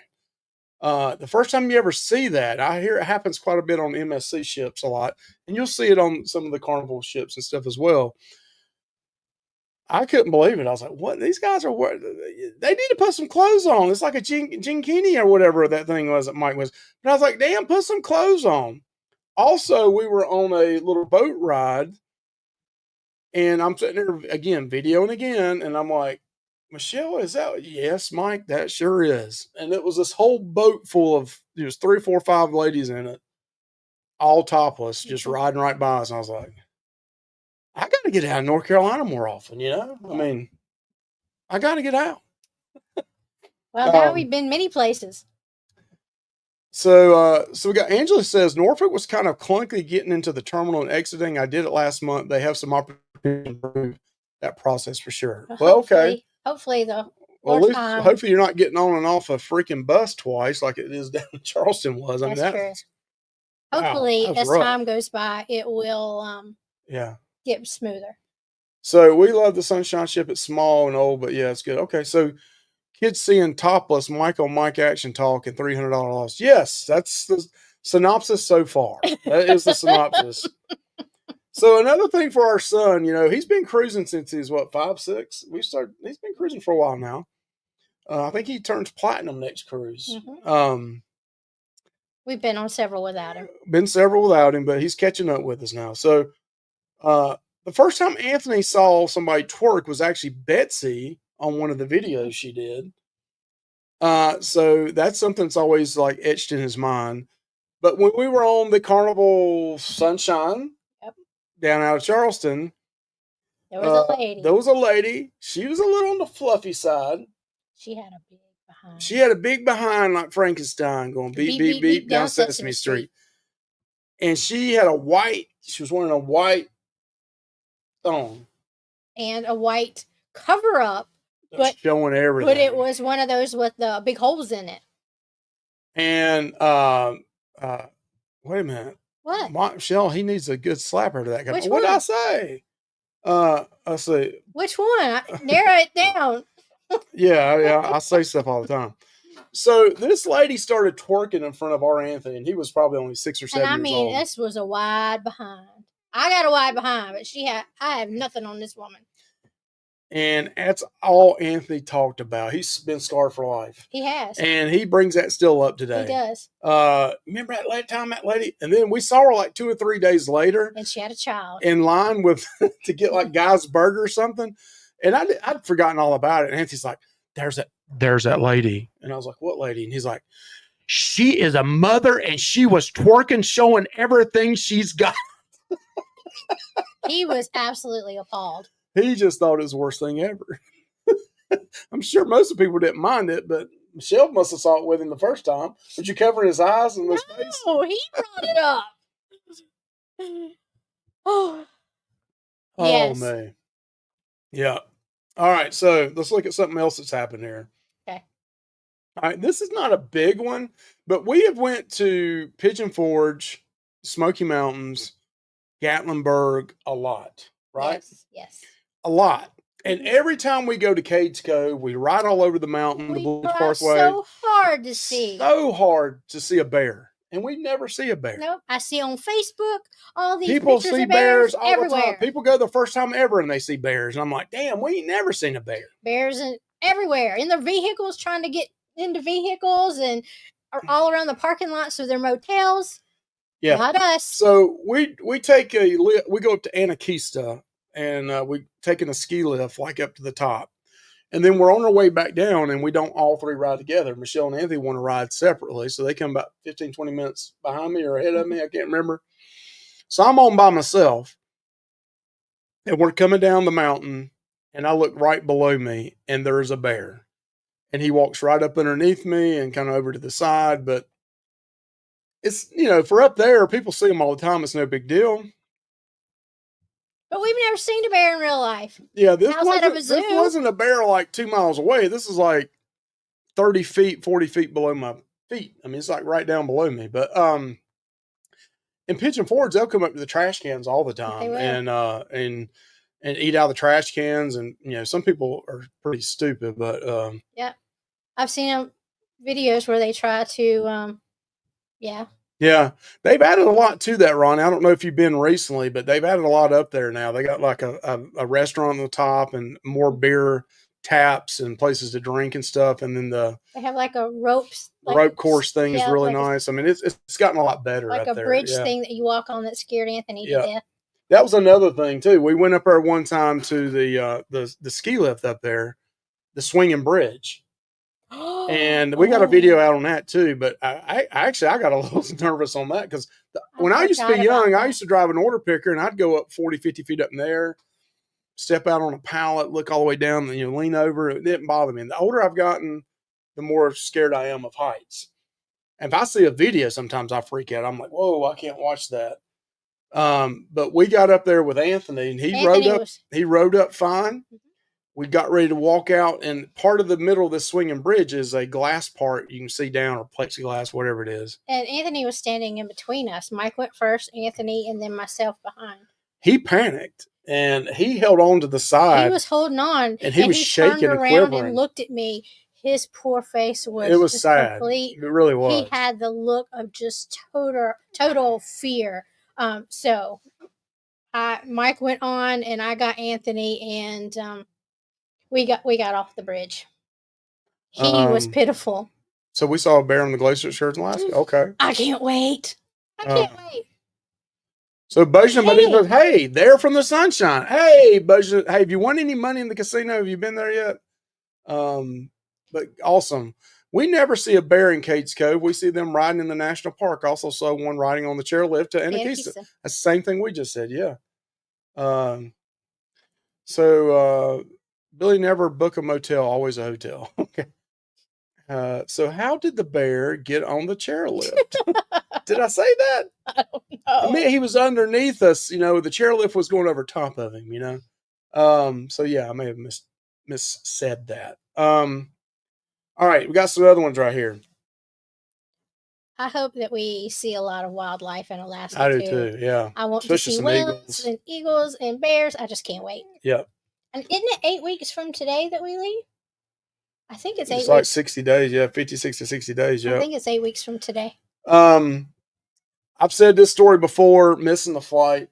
The first time you ever see that, I hear it happens quite a bit on MSC ships a lot, and you'll see it on some of the Carnival ships and stuff as well. I couldn't believe it. I was like, what? These guys are what? They need to put some clothes on. It's like a Ginkini or whatever that thing was that Mike was. But I was like, damn, put some clothes on. Also, we were on a little boat ride, and I'm sitting there again, videoing again, and I'm like, Michelle, is that? Yes, Mike, that sure is. And it was this whole boat full of, there was 3, 4, 5 ladies in it, all topless, just riding right by us. And I was like, I got to get out of North Carolina more often, I mean, I got to get out. Well, now we've been many places. So we got Angela says Norfolk was kind of clunky getting into the terminal and exiting. I did it last month. They have some opportunity to improve that process for sure. Well, okay. Hopefully, though. Well, at least hopefully you're not getting on and off a freaking bus twice like it is down in Charleston was. That's true. Hopefully, as time goes by, it will get smoother. So we love the Sunshine Ship. It's small and old, but yeah, it's good. Okay, so kids seeing topless Mike on Mike action talk and $300 loss. Yes, that's the synopsis so far. That is the synopsis. So another thing for our son, he's been cruising since he's 5, 6. He's been cruising for a while now. I think he turns platinum next cruise. We've been on several without him. But he's catching up with us now. So the first time Anthony saw somebody twerk was actually Betsy on one of the videos she did. So that's something that's always like etched in his mind. But when we were on the Carnival Sunshine down out of Charleston, there was a lady. She was a little on the fluffy side. She had a big behind. She had a big behind like Frankenstein going beep, beep, beep down Sesame Street. And she was wearing a white thong. And a white cover up. But showing everything. But it was one of those with the big holes in it. And wait a minute. What? Michelle, he needs a good slapper to that guy. What did I say? Let's see. Which one? Narrow it down. Yeah, I say stuff all the time. So this lady started twerking in front of our Anthony, and he was probably only 6 or 7 years old. And I mean, this was a wide behind. I got a wide behind, but I have nothing on this woman. And that's all Anthony talked about. He's been scarred for life. He has. And he brings that still up today. He does. Remember that lady? And then we saw her like 2 or 3 days later. And she had a child. In line to get like Guy's Burger or something. And I'd forgotten all about it. And Anthony's like, there's that lady. And I was like, what lady? And he's like, she is a mother and she was twerking, showing everything she's got. He was absolutely appalled. He just thought it was the worst thing ever. I'm sure most of the people didn't mind it, but Michelle must have saw it with him the first time. Would you cover his eyes and his face? Oh, he brought it up. Oh, yes. Man. Yeah. All right, so let's look at something else that's happened here. Okay. All right, this is not a big one, but we have went to Pigeon Forge, Smoky Mountains, Gatlinburg a lot, right? Yes. A lot. And every time we go to Cades Cove, we ride all over the mountain, the Blues Parkway. So hard to see. So hard to see a bear. And we never see a bear. Nope. I see on Facebook all these people pictures see of bears all everywhere. The time. People go the first time ever and they see bears. And I'm like, damn, we ain't never seen a bear. Bears everywhere. In their vehicles, trying to get into vehicles. And all around the parking lot, so they're motels. Yeah. Not us. So we take we go up to Anakista, and we taking a ski lift like up to the top. And then we're on our way back down, and we don't all three ride together. Michelle and Anthony want to ride separately. So they come about 15, 20 minutes behind me or ahead of me. I can't remember. So I'm on by myself, and we're coming down the mountain, and I look right below me, and there's a bear. And he walks right up underneath me and kind of over to the side. But it's, for up there, people see them all the time. It's no big deal. But we've never seen a bear in real life. Yeah, this wasn't a bear like 2 miles away. This is like 30 feet, 40 feet below my feet. I mean, it's like right down below me. But in Pigeon Forge, they'll come up to the trash cans all the time and eat out of the trash cans. And some people are pretty stupid, but yeah, I've seen videos where they try to Yeah, they've added a lot to that, Ron. I don't know if you've been recently, but they've added a lot up there now. They got like a restaurant on the top and more beer taps and places to drink and stuff. And then they have like a rope course thing is really nice. I mean, it's gotten a lot better. Like up a there. bridge thing that you walk on that scared Anthony to death. That was another thing too. We went up there one time to the ski lift up there, the swinging bridge. And we got a video out on that too, but I got a little nervous on that because when I used to be young, I used to drive an order picker and I'd go up 40, 50 feet up in the air, step out on a pallet, look all the way down, and lean over. It didn't bother me. And the older I've gotten, the more scared I am of heights. And if I see a video, sometimes I freak out. I'm like, whoa, I can't watch that. But we got up there with Anthony and he rode up fine. Mm-hmm. We got ready to walk out, and part of the middle of this swinging bridge is a glass part you can see down, or plexiglass, whatever it is. And Anthony was standing in between us. Mike went first, Anthony, and then myself behind. He panicked, and he held on to the side. He was holding on, and he was shaking turned around and looked at me. His poor face was just sad. Complete. It really was. He had the look of just total fear. So Mike went on, and I got Anthony, and we got off the bridge. He was pitiful. So we saw a bear on the glacier shores in Alaska. Okay. I can't wait. So Bujin Buddy goes, hey, they're from the sunshine. Hey, Bujin, hey, have you won any money in the casino? Have you been there yet? But awesome. We never see a bear in Cates Cove. We see them riding in the national park. Also saw one riding on the chairlift to Anakista. That's the same thing we just said. Yeah. So Billy never book a motel, always a hotel. Okay. So how did the bear get on the chairlift? Did I say that? I don't know. I mean, he was underneath us. The chairlift was going over top of him. So yeah, I may have missaid that. All right, we got some other ones right here. I hope that we see a lot of wildlife in Alaska. I do too. Yeah, I want to see whales and eagles and bears. I just can't wait. Yeah. And isn't it 8 weeks from today that we leave? I think it's 8 weeks. It's like 60 days. Yeah, 56 to 60 days. Yeah. I think it's 8 weeks from today. I've said this story before, missing the flight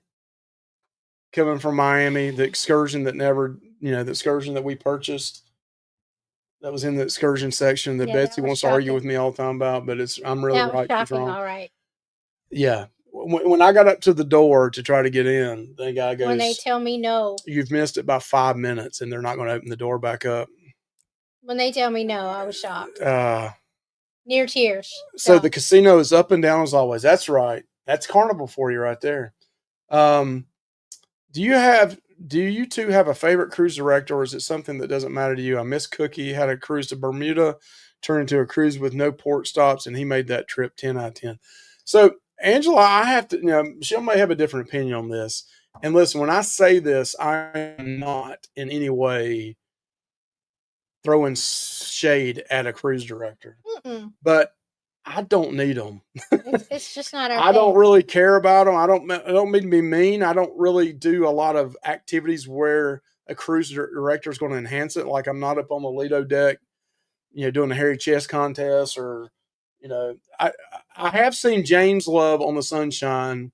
coming from Miami, the excursion the excursion that we purchased. That was in the excursion section that Betsy wants to argue with me all the time about, but I'm really right. She's wrong. All right. Yeah. When I got up to the door to try to get in, the guy goes, when they tell me no, you've missed it by 5 minutes and they're not going to open the door back up. When they tell me no, I was shocked. Near tears. So the casino is up and down as always. That's right. That's Carnival for you right there. Do you two have a favorite cruise director, or is it something that doesn't matter to you? I miss Cookie. Had a cruise to Bermuda, turned into a cruise with no port stops, and he made that trip 10 out of 10. So, Angela, I have to, Michelle may have a different opinion on this. And listen, when I say this, I am not in any way throwing shade at a cruise director. Mm-mm. But I don't need them. It's just not our I don't really care about them. I don't mean to be mean. I don't really do a lot of activities where a cruise director is going to enhance it. Like I'm not up on the Lido deck, doing a hairy chest contest or, I have seen James Love on the Sunshine.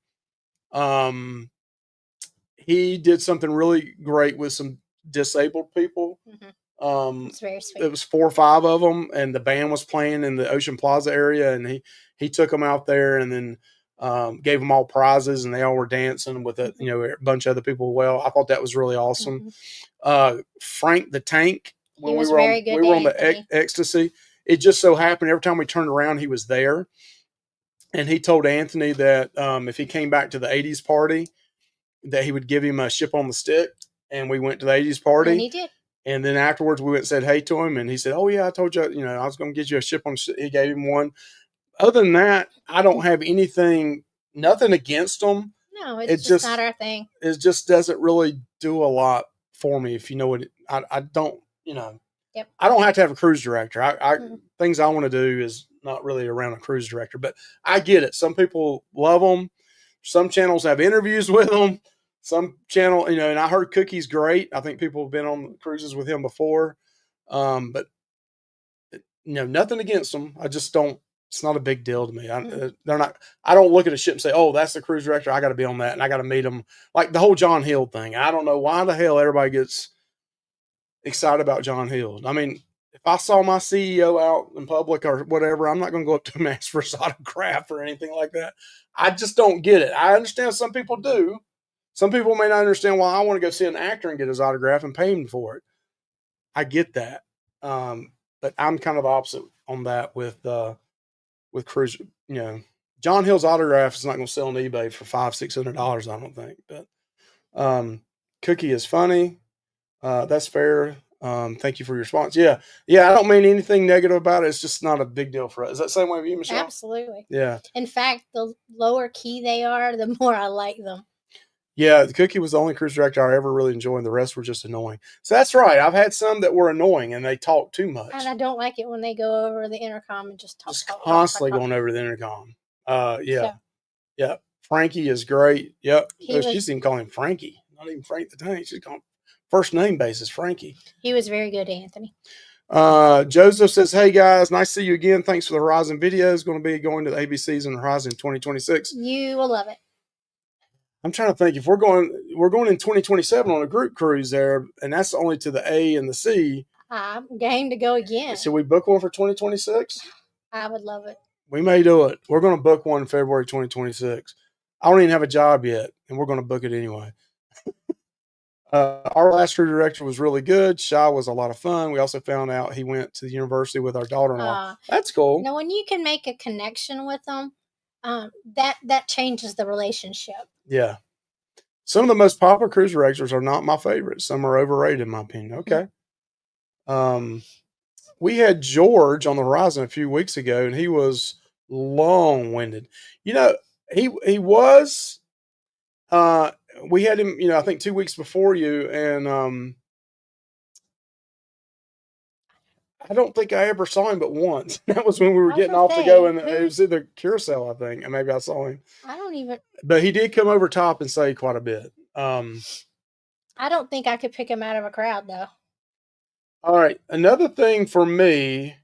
He did something really great with some disabled people. Mm-hmm. It's very sweet. It was 4 or 5 of them, and the band was playing in the Ocean Plaza area, and he took them out there, and then gave them all prizes, and they all were dancing with it, a bunch of other people. Well, I thought that was really awesome. Frank the Tank, when he was very good. We were on the ecstasy. It just so happened every time we turned around, he was there, and he told Anthony that if he came back to the '80s party, that he would give him a chip on the stick. And we went to the '80s party, and he did. And then afterwards, we went and said hey to him, and he said, "Oh yeah, I told you, I was going to get you a chip on." He gave him one. Other than that, I don't have nothing against them. No, it's just not our thing. It just doesn't really do a lot for me, if you know what. I don't, Yep. I don't have to have a cruise director. Things I want to do is not really around a cruise director, but I get it. Some people love them. Some channels have interviews with them. Some channel, and I heard Cookie's great. I think people have been on cruises with him before. But nothing against them. I just don't, it's not a big deal to me. I don't look at a ship and say, oh, that's the cruise director, I got to be on that, and I got to meet him. Like the whole John Hill thing. I don't know why the hell everybody gets excited about John Hill. I mean, if I saw my CEO out in public or whatever, I'm not going to go up to him and ask for his autograph or anything like that. I just don't get it. I understand some people do. Some people may not understand why I want to go see an actor and get his autograph and pay him for it. I get that. But I'm kind of opposite on that with cruise. John Hill's autograph is not going to sell on eBay for $500-$600, I don't think. But Cookie is funny. That's fair. Thank you for your response. Yeah. I don't mean anything negative about it. It's just not a big deal for us. Is that the same way with you, Michelle? Absolutely. Yeah. In fact, the lower key they are, the more I like them. Yeah, the Cookie was the only cruise director I ever really enjoyed. The rest were just annoying. So that's right. I've had some that were annoying and they talk too much. And I don't like it when they go over the intercom and just talk. Constantly going over the intercom. Yeah. Frankie is great. Yep. She's even calling him Frankie. Not even Frank the Tank. She's calling him first name basis Frankie. He was very good, Anthony. Joseph says, hey guys, nice to see you again. Thanks for the Horizon videos. Going to be going to the ABCs in Horizon 2026. You will love it. I'm trying to think if we're going in 2027 on a group cruise there, and that's only to the A and the C. I'm game to go again. Should we book one for 2026? I would love it. We may do it. We're going to book one in February 2026. I don't even have a job yet, and we're going to book it anyway. Our last crew director was really good. Shy was a lot of fun. We also found out he went to the university with our daughter-in-law. That's cool. Now, when you can make a connection with them, that changes the relationship. Yeah. Some of the most popular cruise directors are not my favorites. Some are overrated, in my opinion. Okay. We had George on the Horizon a few weeks ago, and he was long-winded. He was. We had him, I think 2 weeks before you, and I don't think I ever saw him but once. That was when we were getting off to go, and it was either Curacao, I think, and maybe I saw him. But he did come over top and say quite a bit. I don't think I could pick him out of a crowd, though. All right. Another thing for me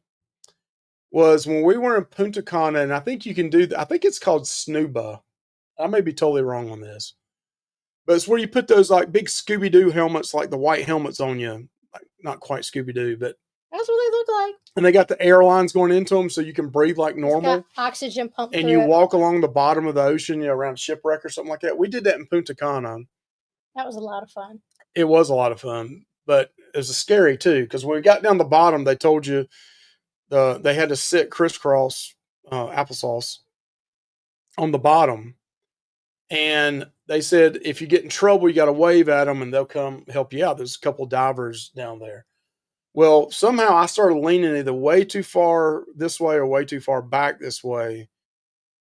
was when we were in Punta Cana, and I think you can do, I think it's called Snuba. I may be totally wrong on this. But it's where you put those like big Scooby-Doo helmets, like the white helmets on you. Like, not quite Scooby-Doo, but that's what they look like. And they got the airlines going into them so you can breathe like normal. Oxygen pump. And you walk along the bottom of the ocean, around a shipwreck or something like that. We did that in Punta Cana. That was a lot of fun. It was a lot of fun, but it was scary too, because when we got down the bottom, they told you they had to sit crisscross applesauce on the bottom. And they said, if you get in trouble, you got to wave at them and they'll come help you out. There's a couple divers down there. Well, somehow I started leaning either way too far this way or way too far back this way.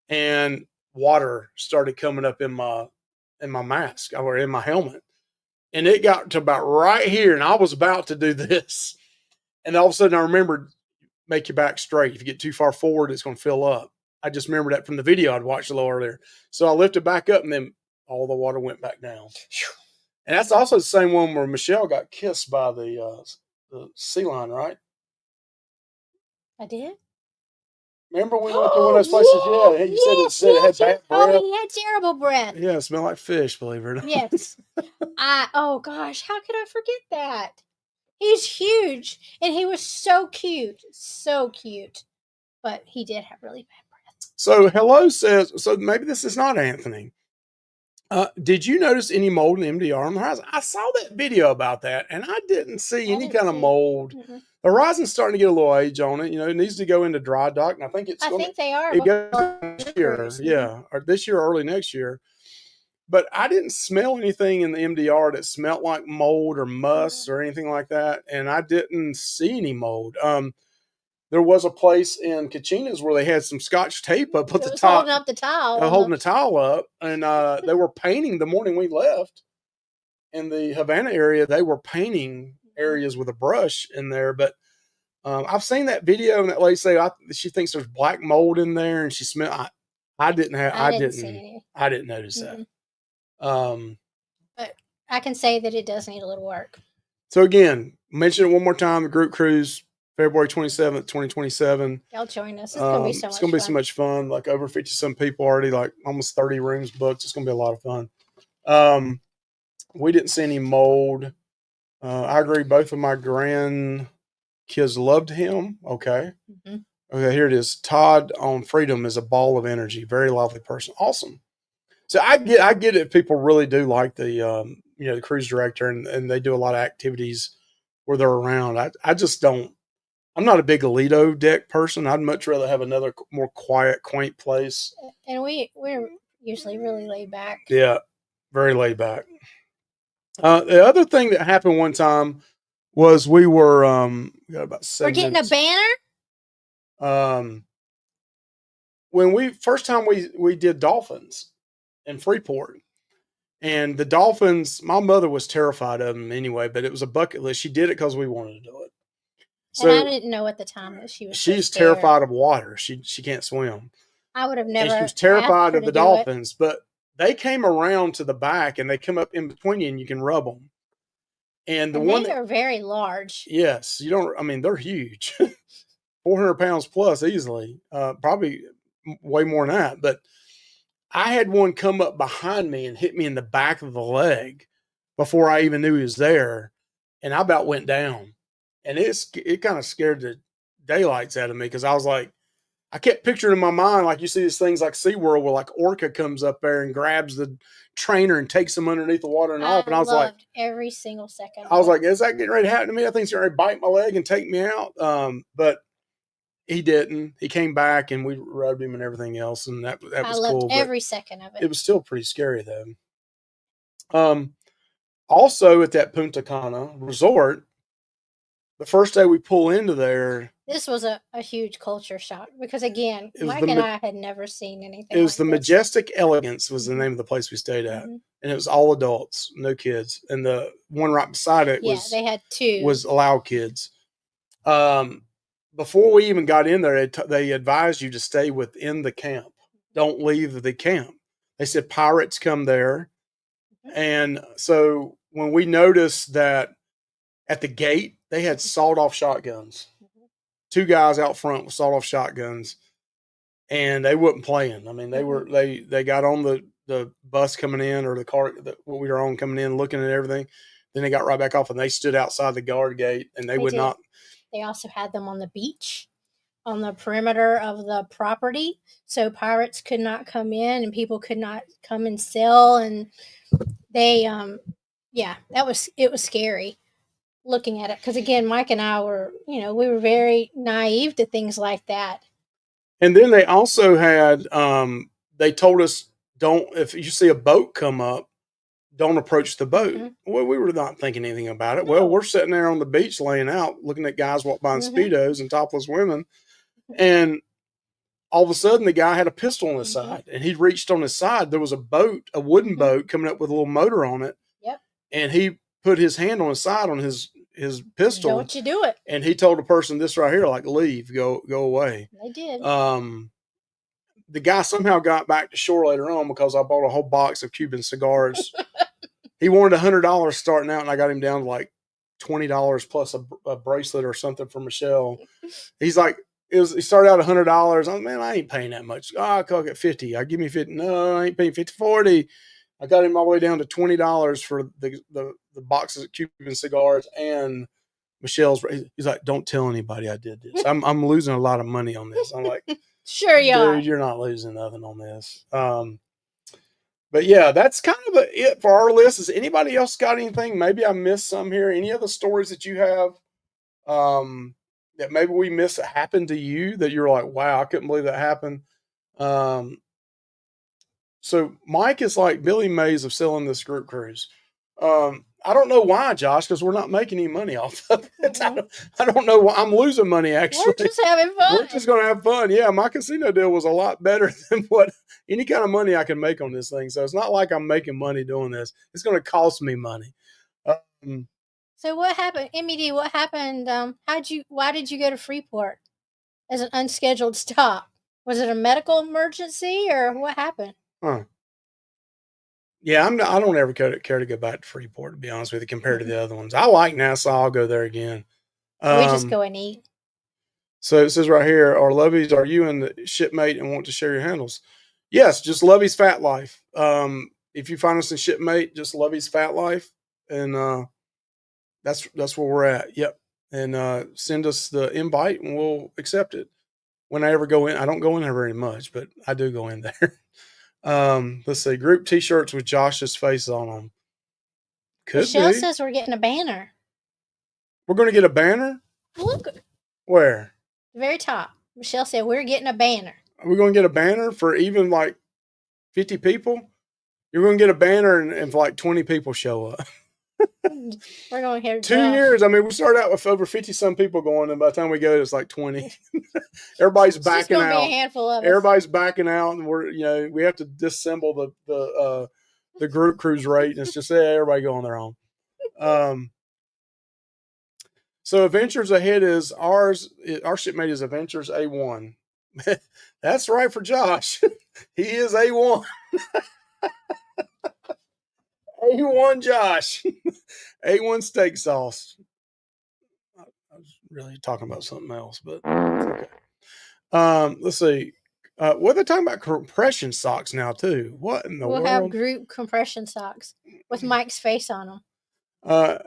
And water started coming up in my mask or in my helmet. And it got to about right here. And I was about to do this. And all of a sudden I remembered, make your back straight. If you get too far forward, it's going to fill up. I just remember that from the video I'd watched a little earlier. So I lifted back up and then all the water went back down. And that's also the same one where Michelle got kissed by the sea lion, right? I did? Remember we went to one of those places? Yeah, you said it had bad breath. Oh, he had terrible breath. Yeah, it smelled like fish, believe it or not. Yes. Oh gosh, how could I forget that? He's huge, and he was so cute, so cute. But he did have really bad breath. So Hello says, so maybe this is not Anthony. Did you notice any mold in MDR on the horizon? I saw that video about that, and I didn't see I any didn't kind of see. mold. Mm-mm. The horizon's starting to get a little age on it. You know, it needs to go into dry dock, and I think it's I going think they to. are It goes before next the year, cruise. yeah, or this year, or early next year. But I didn't smell anything in the MDR that smelled like mold or muss or anything like that, and I didn't see any mold. There was a place in Kachinas where they had some Scotch tape up at It the was top, holding up the towel. holding the towel up, and they were painting the morning we left in the Havana area. They were painting areas with a brush in there, but I've seen that video and that lady say she thinks there's black mold in there, and she smell. I didn't have. I didn't see any. I didn't notice Mm-mm. that. But I can say that it does need a little work. So again, mention it one more time. The group cruise, February 27th, 2027. Y'all join us. It's gonna be so much. It's gonna be fun. so much fun. Like over 50 some people already. Like almost 30 rooms booked. It's gonna be a lot of fun. We didn't see any mold. I agree. Both of my grandkids loved him. Okay. Mm-hmm. Okay. Here it is. Todd on Freedom is a ball of energy. Very lively person. Awesome. So I get it. If people really do like the cruise director, and they do a lot of activities where they're around. I just don't. I'm not a big Lido deck person. I'd much rather have another more quiet, quaint place. And we're usually really laid back. Yeah, very laid back. The other thing that happened one time was we got about 7 We're getting minutes. a banner. When we first time we did dolphins in Freeport, and the dolphins, my mother was terrified of them anyway, but it was a bucket list. She did it because we wanted to do it. So, and I didn't know at the time that she was. She's terrified of water. She can't swim. I would have never. And she was terrified of the dolphins, but they came around to the back and they come up in between you, and you can rub them. And they are very large. Yes, you don't. I mean, they're huge, 400 pounds plus easily. Probably way more than that. But I had one come up behind me and hit me in the back of the leg before I even knew he was there, and I about went down. And it kind of scared the daylights out of me because I was like, I kept picturing in my mind, like you see these things like SeaWorld where like Orca comes up there and grabs the trainer and takes him underneath the water and off. And I was like, every single second. I was like, is that getting ready to happen to me? I think he's going to bite my leg and take me out. But he didn't. He came back and we rubbed him and everything else. And that was cool. Every second of it. It was still pretty scary though. Also at that Punta Cana resort, the first day we pull into there, this was a huge culture shock because again, Mike and I had never seen anything. It was the Majestic Elegance was the name of the place we stayed at, and it was all adults, no kids. And the one right beside it they had two, was allowed kids. Before we even got in there, they advised you to stay within the camp. Don't leave the camp. They said pirates come there, and so when we noticed that at the gate they had sawed-off shotguns. Two guys out front with sawed-off shotguns, and they wasn't playing. I mean, they got on the bus coming in or the car what we were on coming in, looking at everything. Then they got right back off, and they stood outside the guard gate, and they would not. They also had them on the beach, on the perimeter of the property, so pirates could not come in and people could not come and sell. And they, it was scary looking at it because again, Mike and I were, we were very naive to things like that. And then they also had, they told us, if you see a boat come up, don't approach the boat. Mm-hmm. Well, we were not thinking anything about it. No. Well, we're sitting there on the beach laying out, looking at guys walk by in Speedos and topless women. And all of a sudden the guy had a pistol on his side and he reached on his side. There was a boat, a wooden boat coming up with a little motor on it. Yep. And he put his hand on his side on his pistol. Don't you do it. And he told the person this right here, like, leave, go away. They did. The guy somehow got back to shore later on because I bought a whole box of Cuban cigars. He wanted $100 starting out, and I got him down to like $20 plus a bracelet or something for Michelle. He's like, he started out $100. I'm man, I ain't paying that much. I'll get 50. I give me 50. No, I ain't paying 50, 40. I got him all the way down to $20 for the boxes of Cuban cigars and Michelle's, he's like, don't tell anybody I did this. I'm losing a lot of money on this. I'm like, Sure you are. dude, you're not losing nothing on this. But yeah, that's kind of it for our list. Is anybody else got anything? Maybe I missed some here. Any other stories that you have that maybe we missed that happened to you that you're like, wow, I couldn't believe that happened. So Mike is like Billy Mays of selling this group cruise. I don't know why, Josh, because we're not making any money off of it. I don't know why. I'm losing money, actually. We're just having fun. We're just going to have fun. Yeah, my casino deal was a lot better than what any kind of money I can make on this thing. So it's not like I'm making money doing this. It's going to cost me money. So what happened, MED? What happened? Why did you go to Freeport as an unscheduled stop? Was it a medical emergency or what happened? Yeah, I don't ever care to go back to Freeport, to be honest with you, compared to the other ones. I like Nassau. I'll go there again. We just go and eat. So it says right here, our Loveys, are you and the shipmate and want to share your handles? Yes, just Loveys Fat Life. If you find us in shipmate, just Loveys Fat Life. And that's where we're at. Yep. And send us the invite and we'll accept it. When I ever go in, I don't go in there very much, but I do go in there. Let's see, group T-shirts with Josh's face on them. Michelle says we're getting a banner. We're going to get a banner? Look. Where? The very top. Michelle said we're getting a banner. Are we going to get a banner for even like 50 people? You're going to get a banner and if like 20 people show up. We're going here 2 years. I mean, we started out with over 50 some people going, and by the time we go, it's like 20. Everybody's backing out. Be a handful of Everybody's backing out, and we have to disassemble the group cruise rate, and it's just everybody go on their own. So Adventures Ahead is ours. Our shipmate is Adventures A1. That's right for Josh. He is A1. A1 Josh. A1 steak sauce. I was really talking about something else, but it's okay. Let's see. What are they talking about? Compression socks now too. What in the world? We'll have group compression socks with Mike's face on them.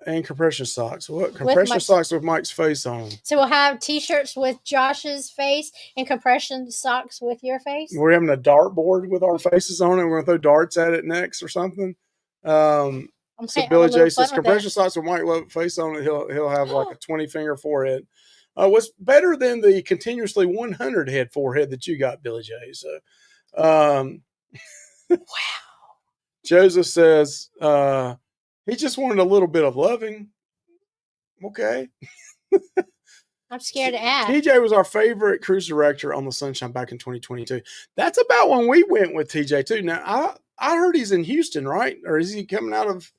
And compression socks. What compression socks with Mike's face on them? So we'll have T-shirts with Josh's face and compression socks with your face. We're having a dartboard with our faces on it. We're gonna throw darts at it next or something. So Billy J says compression socks with Mike Love face on it. He'll have like a 20-finger forehead. What's better than the continuously 100 head forehead that you got, Billy J? So, wow. Joseph says he just wanted a little bit of loving. Okay. I'm scared to ask. TJ was our favorite cruise director on the Sunshine back in 2022. That's about when we went with TJ too. Now I heard he's in Houston, right? Or is he coming out of?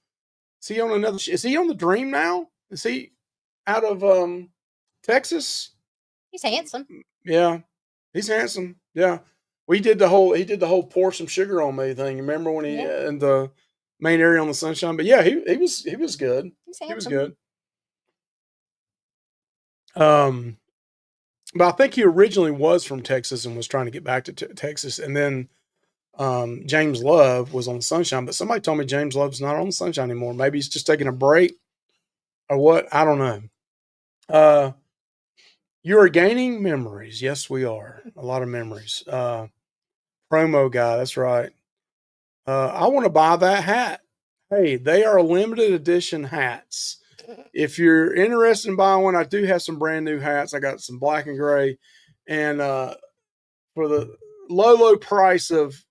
Is he on another? Is he on the Dream now? Is he out of Texas? He's handsome. Yeah, he's handsome. Yeah, he did the whole pour some sugar on me thing. You remember when he in the main area on the Sunshine? But yeah, he was good. He was good. But I think he originally was from Texas and was trying to get back to Texas, and then James Love was on the Sunshine. But somebody told me James Love's not on the Sunshine anymore. Maybe he's just taking a break or what? I don't know. You are gaining memories. Yes, we are. A lot of memories. Promo guy. That's right. I want to buy that hat. Hey, they are limited edition hats. If you're interested in buying one, I do have some brand new hats. I got some black and gray. And for the low price of,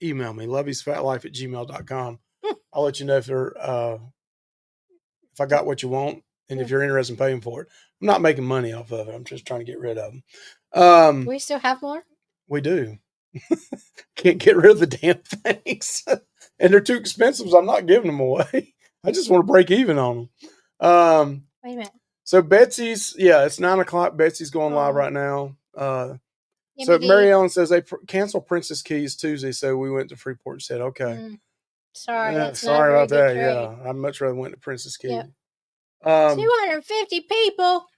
email me, loveysfatlife@gmail.com. I'll let you know if I got what you want and if you're interested in paying for it. I'm not making money off of it. I'm just trying to get rid of them. We still have more? We do. Can't get rid of the damn things. And they're too expensive, so I'm not giving them away. I just want to break even on them. Wait a minute. So Betsy's, it's 9:00. Betsy's going live right now. So Mary Ellen says they cancel Princess Keys Tuesday, so we went to Freeport and said, okay. Sorry, sorry about that. Yeah, I'd much rather went to Princess Keys. Yep. 250 people.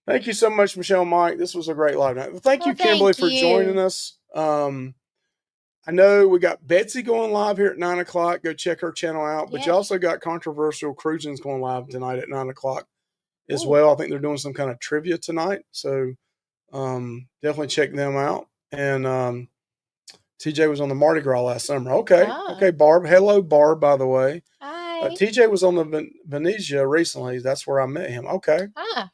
Thank you so much, Michelle and Mike. This was a great live night. Thank you, Kimberly, for joining us. I know we got Betsy going live here at 9:00. Go check her channel out. But you also got Controversial Cruising's going live tonight at 9:00. as Ooh. well. I think they're doing some kind of trivia tonight. So definitely check them out. And TJ was on the Mardi Gras last summer. Okay. Ah. Okay, Barb. Hello, Barb, by the way. Hi. TJ was on the Venetia recently. That's where I met him. Okay. Ah.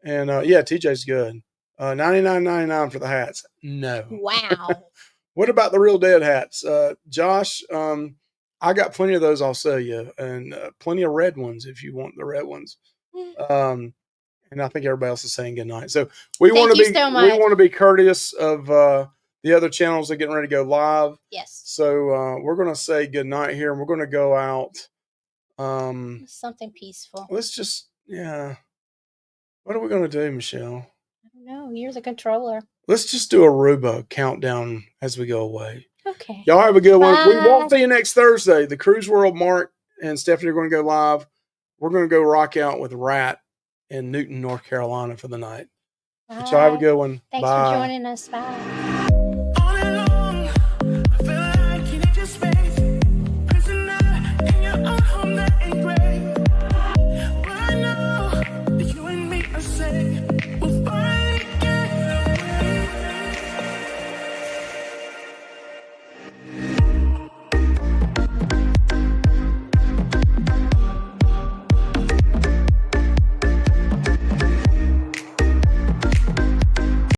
And yeah, TJ's good. $99.99 for the hats. No. Wow. What about the real dead hats? Josh, I got plenty of those I'll sell you, and plenty of red ones if you want the red ones. And I think everybody else is saying good night. So we want to be courteous of the other channels that are getting ready to go live. Yes. So we're going to say good night here, and we're going to go out. Something peaceful. Let's just, yeah. What are we going to do, Michelle? I don't know. You're the controller. Let's just do a Rubo countdown as we go away. Okay. Y'all have a good one. Bye. We won't see you next Thursday. The Cruise World Mark and Stephanie are going to go live. We're going to go rock out with Rat in Newton, North Carolina for the night. But y'all have a good one. Thanks for joining us. Bye.